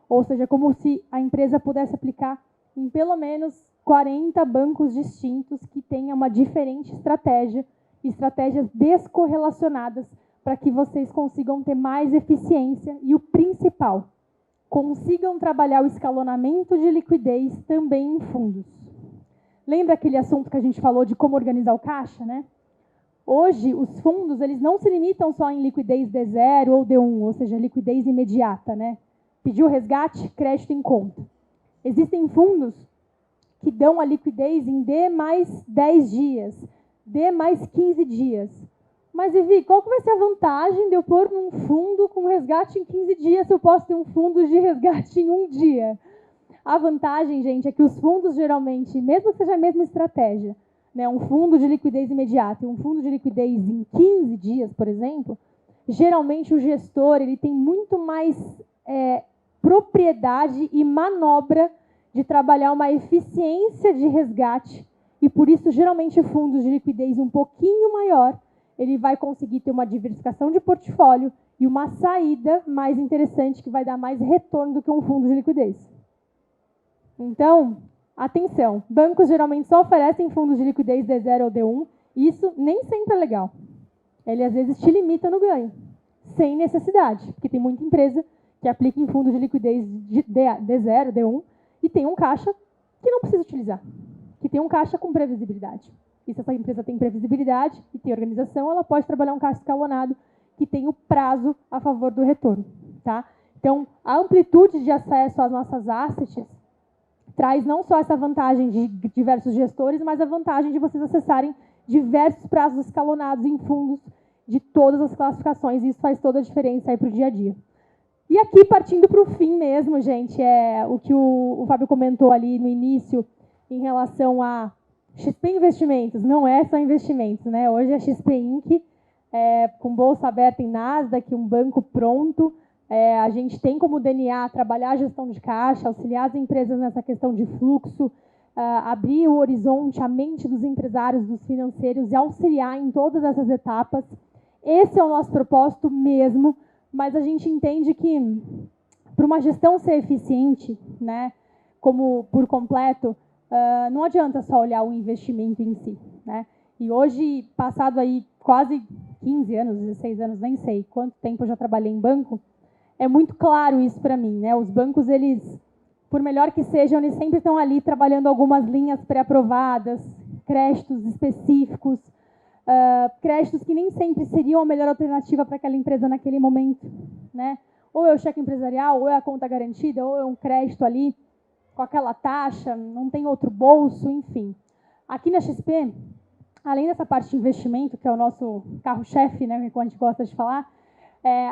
Ou seja, como se a empresa pudesse aplicar em pelo menos 40 bancos distintos que tenham uma diferente estratégia, estratégias descorrelacionadas, para que vocês consigam ter mais eficiência e o principal, consigam trabalhar o escalonamento de liquidez também em fundos. Lembra aquele assunto que a gente falou de como organizar o caixa, né? Hoje, os fundos eles não se limitam só em liquidez D0 ou D1, ou seja, liquidez imediata, né? Pediu resgate, crédito em conta. Existem fundos que dão a liquidez em D mais 10 dias, D mais 15 dias. Mas, Vivi, qual que vai ser a vantagem de eu pôr num fundo com resgate em 15 dias se eu posso ter um fundo de resgate em um dia? A vantagem, gente, é que os fundos geralmente, mesmo que seja a mesma estratégia, né, um fundo de liquidez imediata e um fundo de liquidez em 15 dias, por exemplo, geralmente o gestor ele tem muito mais propriedade e manobra de trabalhar uma eficiência de resgate e, por isso, geralmente fundos de liquidez um pouquinho maior, ele vai conseguir ter uma diversificação de portfólio e uma saída mais interessante que vai dar mais retorno do que um fundo de liquidez. Então, atenção, bancos geralmente só oferecem fundos de liquidez D0 ou D1, e isso nem sempre é legal. Ele às vezes te limita no ganho, sem necessidade, porque tem muita empresa que aplica em fundos de liquidez de D0, D1, e tem um caixa que não precisa utilizar, que tem um caixa com previsibilidade. E se essa empresa tem previsibilidade e tem organização, ela pode trabalhar um caixa escalonado que tem o prazo a favor do retorno. Tá? Então, a amplitude de acesso às nossas assets traz não só essa vantagem de diversos gestores, mas a vantagem de vocês acessarem diversos prazos escalonados em fundos de todas as classificações, e isso faz toda a diferença aí para o dia a dia. E aqui, partindo para o fim mesmo, gente, é o que o Fábio comentou ali no início em relação a XP Investimentos. Não é só investimentos, né? Hoje é XP Inc., com bolsa aberta em Nasdaq, um banco pronto. A gente tem como DNA trabalhar a gestão de caixa, auxiliar as empresas nessa questão de fluxo, abrir o horizonte, a mente dos empresários, dos financeiros e auxiliar em todas essas etapas. Esse é o nosso propósito mesmo, mas a gente entende que para uma gestão ser eficiente, né, como por completo, não adianta só olhar o investimento em si, né? E hoje, passado aí quase 15 anos, 16 anos, nem sei quanto tempo eu já trabalhei em banco, é muito claro isso para mim, né? Os bancos, eles, por melhor que sejam, eles sempre estão ali trabalhando algumas linhas pré-aprovadas, créditos específicos, créditos que nem sempre seriam a melhor alternativa para aquela empresa naquele momento, né? Ou é o cheque empresarial, ou é a conta garantida, ou é um crédito ali com aquela taxa, não tem outro bolso, enfim. Aqui na XP, além dessa parte de investimento, que é o nosso carro-chefe, né, como a gente gosta de falar,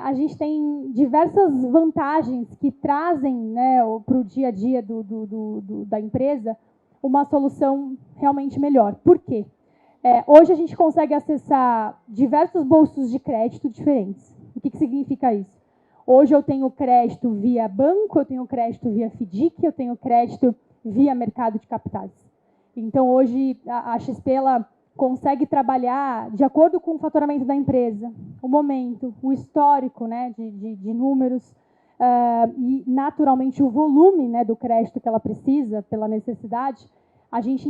a gente tem diversas vantagens que trazem, né, para o dia a dia da empresa uma solução realmente melhor. Por quê? Hoje a gente consegue acessar diversos bolsos de crédito diferentes. O que significa isso? Hoje eu tenho crédito via banco, eu tenho crédito via FDIC, eu tenho crédito via mercado de capitais. Então, hoje, a XP ela consegue trabalhar de acordo com o faturamento da empresa, o momento, o histórico, né, de números, e, naturalmente, o volume, né, do crédito que ela precisa, pela necessidade. A gente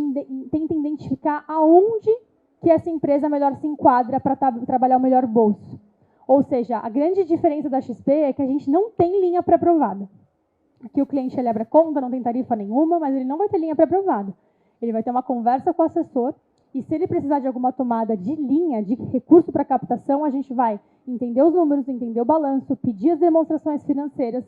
tenta identificar aonde que essa empresa melhor se enquadra para trabalhar o melhor bolso. Ou seja, a grande diferença da XP é que a gente não tem linha pré-aprovada. Aqui o cliente ele abre a conta, não tem tarifa nenhuma, mas ele não vai ter linha pré-aprovada. Ele vai ter uma conversa com o assessor e se ele precisar de alguma tomada de linha, de recurso para captação, a gente vai entender os números, entender o balanço, pedir as demonstrações financeiras,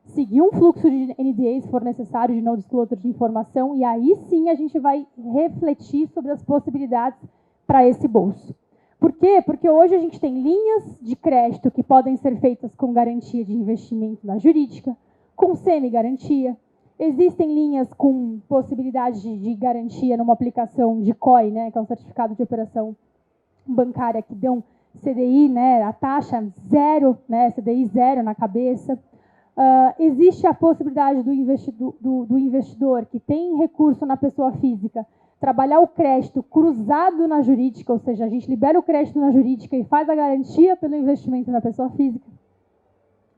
seguir um fluxo de NDA, se for necessário, de no disclosure de informação, e aí sim a gente vai refletir sobre as possibilidades para esse bolso. Por quê? Porque hoje a gente tem linhas de crédito que podem ser feitas com garantia de investimento na jurídica, com semi-garantia. Existem linhas com possibilidade de garantia numa aplicação de COI, né, que é um certificado de operação bancária que dão CDI, né, a taxa zero, né, CDI zero na cabeça. Existe a possibilidade do investidor que tem recurso na pessoa física trabalhar o crédito cruzado na jurídica, ou seja, a gente libera o crédito na jurídica e faz a garantia pelo investimento na pessoa física,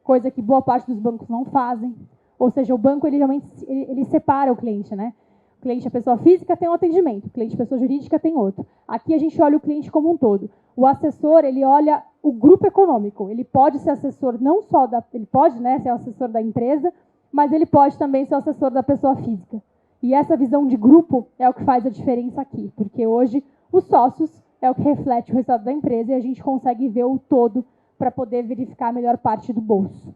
coisa que boa parte dos bancos não fazem. Ou seja, o banco ele realmente ele separa o cliente, né? O cliente, a pessoa física, tem um atendimento, o cliente, a pessoa jurídica, tem outro. Aqui a gente olha o cliente como um todo. O assessor, ele olha o grupo econômico. Ele pode ser assessor não só ele pode, né, ser assessor da empresa, mas ele pode também ser assessor da pessoa física. E essa visão de grupo é o que faz a diferença aqui, porque hoje os sócios é o que reflete o resultado da empresa e a gente consegue ver o todo para poder verificar a melhor parte do bolso.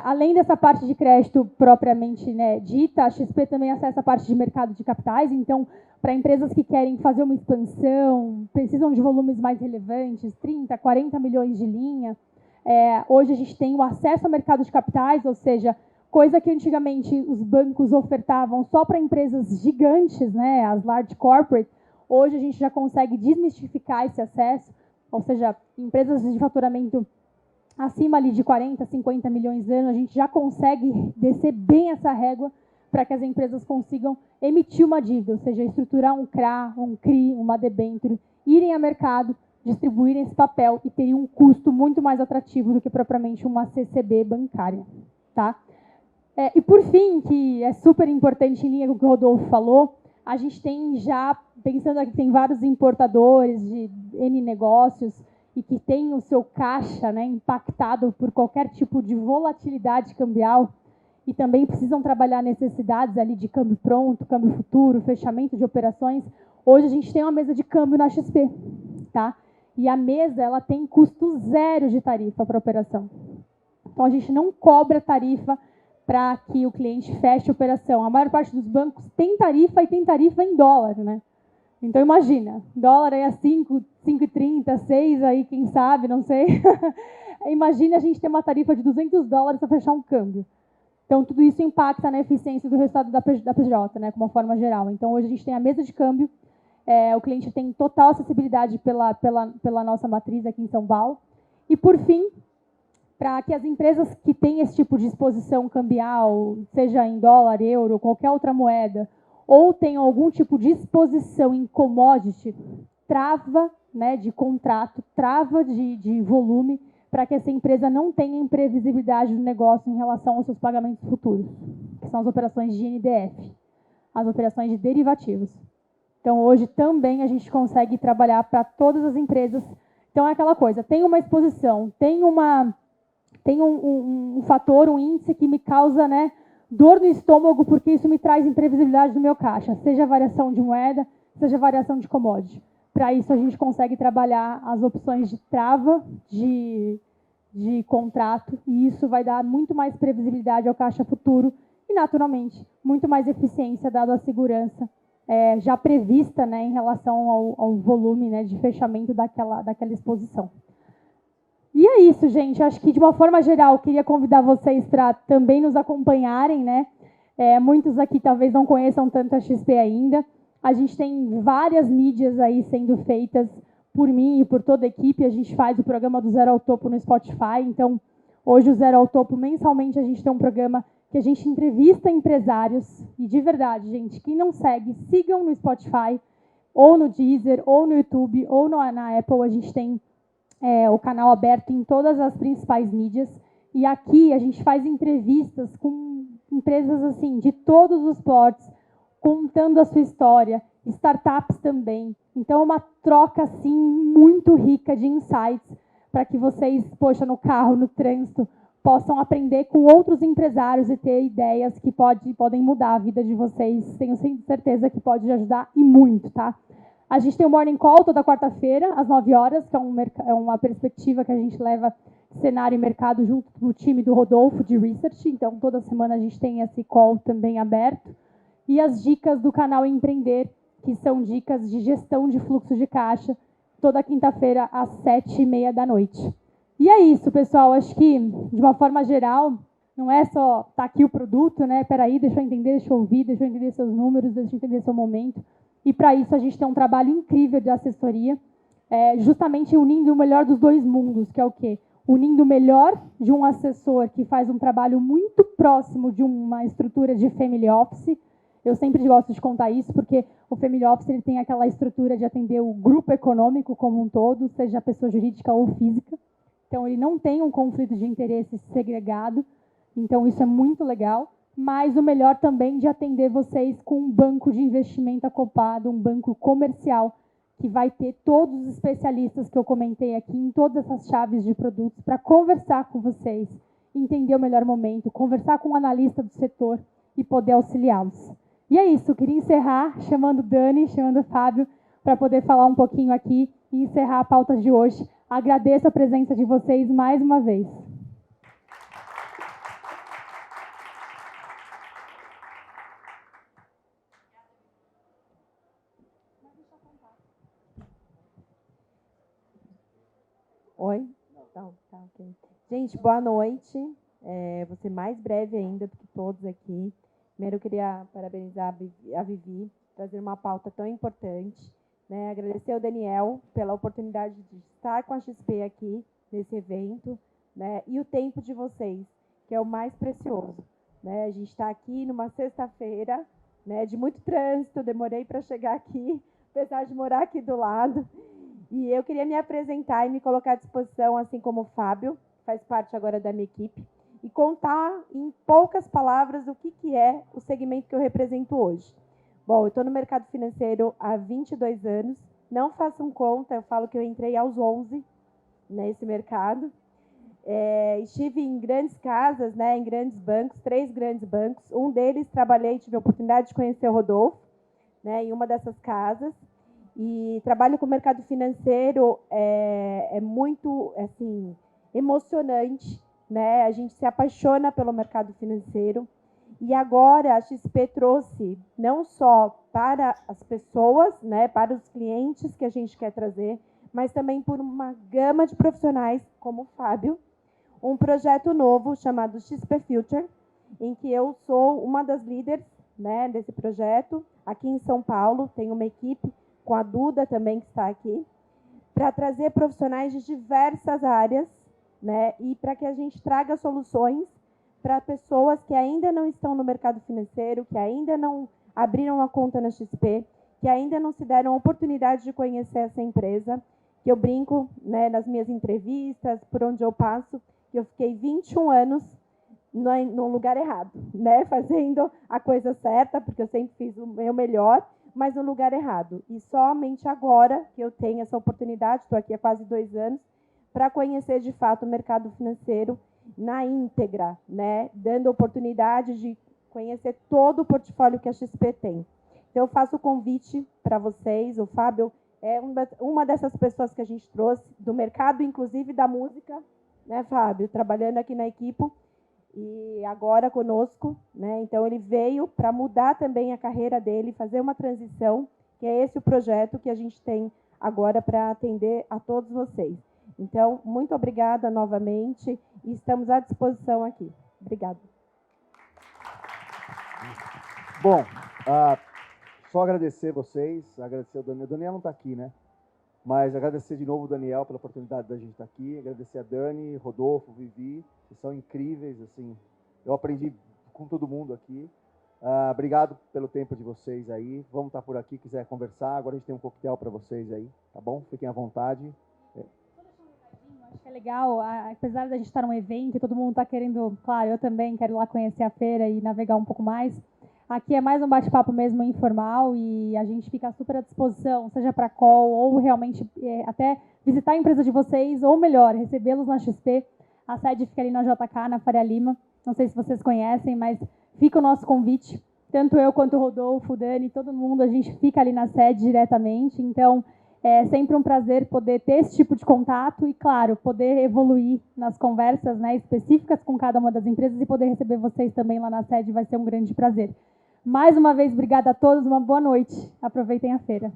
Além dessa parte de crédito propriamente, né, dita, a XP também acessa a parte de mercado de capitais. Então, para empresas que querem fazer uma expansão, precisam de volumes mais relevantes, 30, 40 milhões de linha, hoje a gente tem o acesso ao mercado de capitais, ou seja, coisa que antigamente os bancos ofertavam só para empresas gigantes, né, as large corporate. Hoje a gente já consegue desmistificar esse acesso, ou seja, empresas de faturamento acima ali de 40, 50 milhões de anos, a gente já consegue descer bem essa régua para que as empresas consigam emitir uma dívida, ou seja, estruturar um CRA, um CRI, uma debênture, irem a mercado, distribuírem esse papel e terem um custo muito mais atrativo do que propriamente uma CCB bancária. Tá? E por fim, que é super importante em linha com o que o Rodolfo falou, a gente tem já, pensando aqui, tem vários importadores de N negócios, e que tem o seu caixa, né, impactado por qualquer tipo de volatilidade cambial e também precisam trabalhar necessidades ali de câmbio pronto, câmbio futuro, fechamento de operações. Hoje a gente tem uma mesa de câmbio na XP, tá? E a mesa ela tem custo zero de tarifa para operação. Então a gente não cobra tarifa para que o cliente feche a operação. A maior parte dos bancos tem tarifa e tem tarifa em dólar, né? Então, imagina, dólar aí a 5,30, 6 aí, quem sabe, não sei. Imagina a gente ter uma tarifa de $200 para fechar um câmbio. Então, tudo isso impacta na eficiência do resultado da PJ, né, de uma forma geral. Então, hoje a gente tem a mesa de câmbio, o cliente tem total acessibilidade pela nossa matriz aqui em São Paulo. E, por fim, para que as empresas que têm esse tipo de exposição cambial, seja em dólar, euro, qualquer outra moeda, ou tem algum tipo de exposição em commodity, trava, né, de contrato, trava de volume, para que essa empresa não tenha imprevisibilidade do negócio em relação aos seus pagamentos futuros, que são as operações de NDF, as operações de derivativos. Então, hoje também a gente consegue trabalhar para todas as empresas. Então, é aquela coisa, tem uma exposição, tem um fator, um índice que me causa, né, dor no estômago, porque isso me traz imprevisibilidade do meu caixa, seja variação de moeda, seja variação de commodity. Para isso, a gente consegue trabalhar as opções de trava, de contrato, e isso vai dar muito mais previsibilidade ao caixa futuro e, naturalmente, muito mais eficiência, dado a segurança já prevista, né, em relação ao volume, né, de fechamento daquela exposição. E é isso, gente. Acho que, de uma forma geral, queria convidar vocês para também nos acompanharem, né? Muitos aqui talvez não conheçam tanto a XP ainda. A gente tem várias mídias aí sendo feitas por mim e por toda a equipe. A gente faz o programa do Zero ao Topo no Spotify. Então, hoje o Zero ao Topo, mensalmente, a gente tem um programa que a gente entrevista empresários. E, de verdade, gente, quem não segue, sigam no Spotify, ou no Deezer, ou no YouTube, ou na Apple. A gente tem o canal aberto em todas as principais mídias. E aqui a gente faz entrevistas com empresas assim de todos os portes, contando a sua história, startups também. Então, é uma troca assim muito rica de insights para que vocês, poxa, no carro, no trânsito, possam aprender com outros empresários e ter ideias que podem mudar a vida de vocês. Tenho certeza que pode ajudar e muito, tá? A gente tem o Morning Call toda quarta-feira, às 9 horas, que é uma perspectiva que a gente leva cenário e mercado junto do time do Rodolfo de Research. Então, toda semana a gente tem esse call também aberto. E as dicas do canal Empreender, que são dicas de gestão de fluxo de caixa, toda quinta-feira, às 7h30 da noite. E é isso, pessoal. Acho que, de uma forma geral, não é só tá aqui o produto, né? Peraí, deixa eu entender, deixa eu ouvir, deixa eu entender seus números, deixa eu entender seu momento. E, para isso, a gente tem um trabalho incrível de assessoria, justamente unindo o melhor dos dois mundos, que é o quê? Unindo o melhor de um assessor que faz um trabalho muito próximo de uma estrutura de family office. Eu sempre gosto de contar isso, porque o family office ele tem aquela estrutura de atender o grupo econômico como um todo, seja pessoa jurídica ou física. Então, ele não tem um conflito de interesse segregado. Então, isso é muito legal. Mas o melhor também de atender vocês com um banco de investimento acoplado, um banco comercial, que vai ter todos os especialistas que eu comentei aqui em todas essas chaves de produtos para conversar com vocês, entender o melhor momento, conversar com um analista do setor e poder auxiliá-los. E é isso, eu queria encerrar chamando o Dani, chamando o Fábio, para poder falar um pouquinho aqui e encerrar a pauta de hoje. Agradeço a presença de vocês mais uma vez. Oi? Não, tá, ok. Gente, boa noite. Vou ser mais breve ainda do que todos aqui. Primeiro, eu queria parabenizar a Vivi, trazer uma pauta tão importante. Né? Agradecer ao Daniel pela oportunidade de estar com a XP aqui, nesse evento, né? E o tempo de vocês, que é o mais precioso. Né? A gente está aqui numa sexta-feira, né, de muito trânsito, demorei para chegar aqui, apesar de morar aqui do lado. E eu queria me apresentar e me colocar à disposição, assim como o Fábio, que faz parte agora da minha equipe, e contar em poucas palavras o que é o segmento que eu represento hoje. Bom, eu estou no mercado financeiro há 22 anos, não façam conta, eu falo que eu entrei aos 11 nesse mercado. Estive em grandes casas, né, em grandes bancos, 3 grandes bancos. Um deles trabalhei, tive a oportunidade de conhecer o Rodolfo, né, em uma dessas casas. E trabalho com o mercado financeiro é muito assim, emocionante, né? A gente se apaixona pelo mercado financeiro. E agora a XP trouxe não só para as pessoas, né, para os clientes que a gente quer trazer, mas também por uma gama de profissionais como o Fábio, um projeto novo chamado XP Future, em que eu sou uma das líderes, né, desse projeto. Aqui em São Paulo tem uma equipe com a Duda também, que está aqui, para trazer profissionais de diversas áreas, né, e para que a gente traga soluções para pessoas que ainda não estão no mercado financeiro, que ainda não abriram uma conta na XP, que ainda não se deram a oportunidade de conhecer essa empresa, que eu brinco, né, nas minhas entrevistas, por onde eu passo, que eu fiquei 21 anos no lugar errado, né, fazendo a coisa certa, porque eu sempre fiz o meu melhor, mas no lugar errado. E somente agora que eu tenho essa oportunidade, estou aqui há quase 2 anos, para conhecer de fato o mercado financeiro na íntegra, né? Dando oportunidade de conhecer todo o portfólio que a XP tem. Então, eu faço o convite para vocês. O Fábio é uma dessas pessoas que a gente trouxe, do mercado, inclusive da música, né, Fábio? Trabalhando aqui na equipe. E agora conosco, né? Então ele veio para mudar também a carreira dele, fazer uma transição, que é esse o projeto que a gente tem agora para atender a todos vocês. Então, muito obrigada novamente e estamos à disposição aqui. Obrigada. Bom, só agradecer vocês, agradecer o Daniel. O Daniel não está aqui, né? Mas agradecer de novo o Daniel pela oportunidade da gente estar aqui, agradecer a Dani, Rodolfo, Vivi, que são incríveis, assim, eu aprendi com todo mundo aqui. Obrigado pelo tempo de vocês aí, vamos estar por aqui, quiser conversar, agora a gente tem um coquetel para vocês aí, tá bom? Fiquem à vontade. Acho que é legal, apesar da gente estar num evento e todo mundo está querendo, claro, eu também quero ir lá conhecer a feira e navegar um pouco mais. Aqui é mais um bate-papo mesmo informal e a gente fica super à disposição, seja para call ou realmente até visitar a empresa de vocês, ou melhor, recebê-los na XP. A sede fica ali na JK, na Faria Lima. Não sei se vocês conhecem, mas fica o nosso convite. Tanto eu quanto o Rodolfo, o Dani, todo mundo, a gente fica ali na sede diretamente. Então, é sempre um prazer poder ter esse tipo de contato e, claro, poder evoluir nas conversas, né, específicas com cada uma das empresas e poder receber vocês também lá na sede vai ser um grande prazer. Mais uma vez, obrigada a todos, uma boa noite. Aproveitem a feira.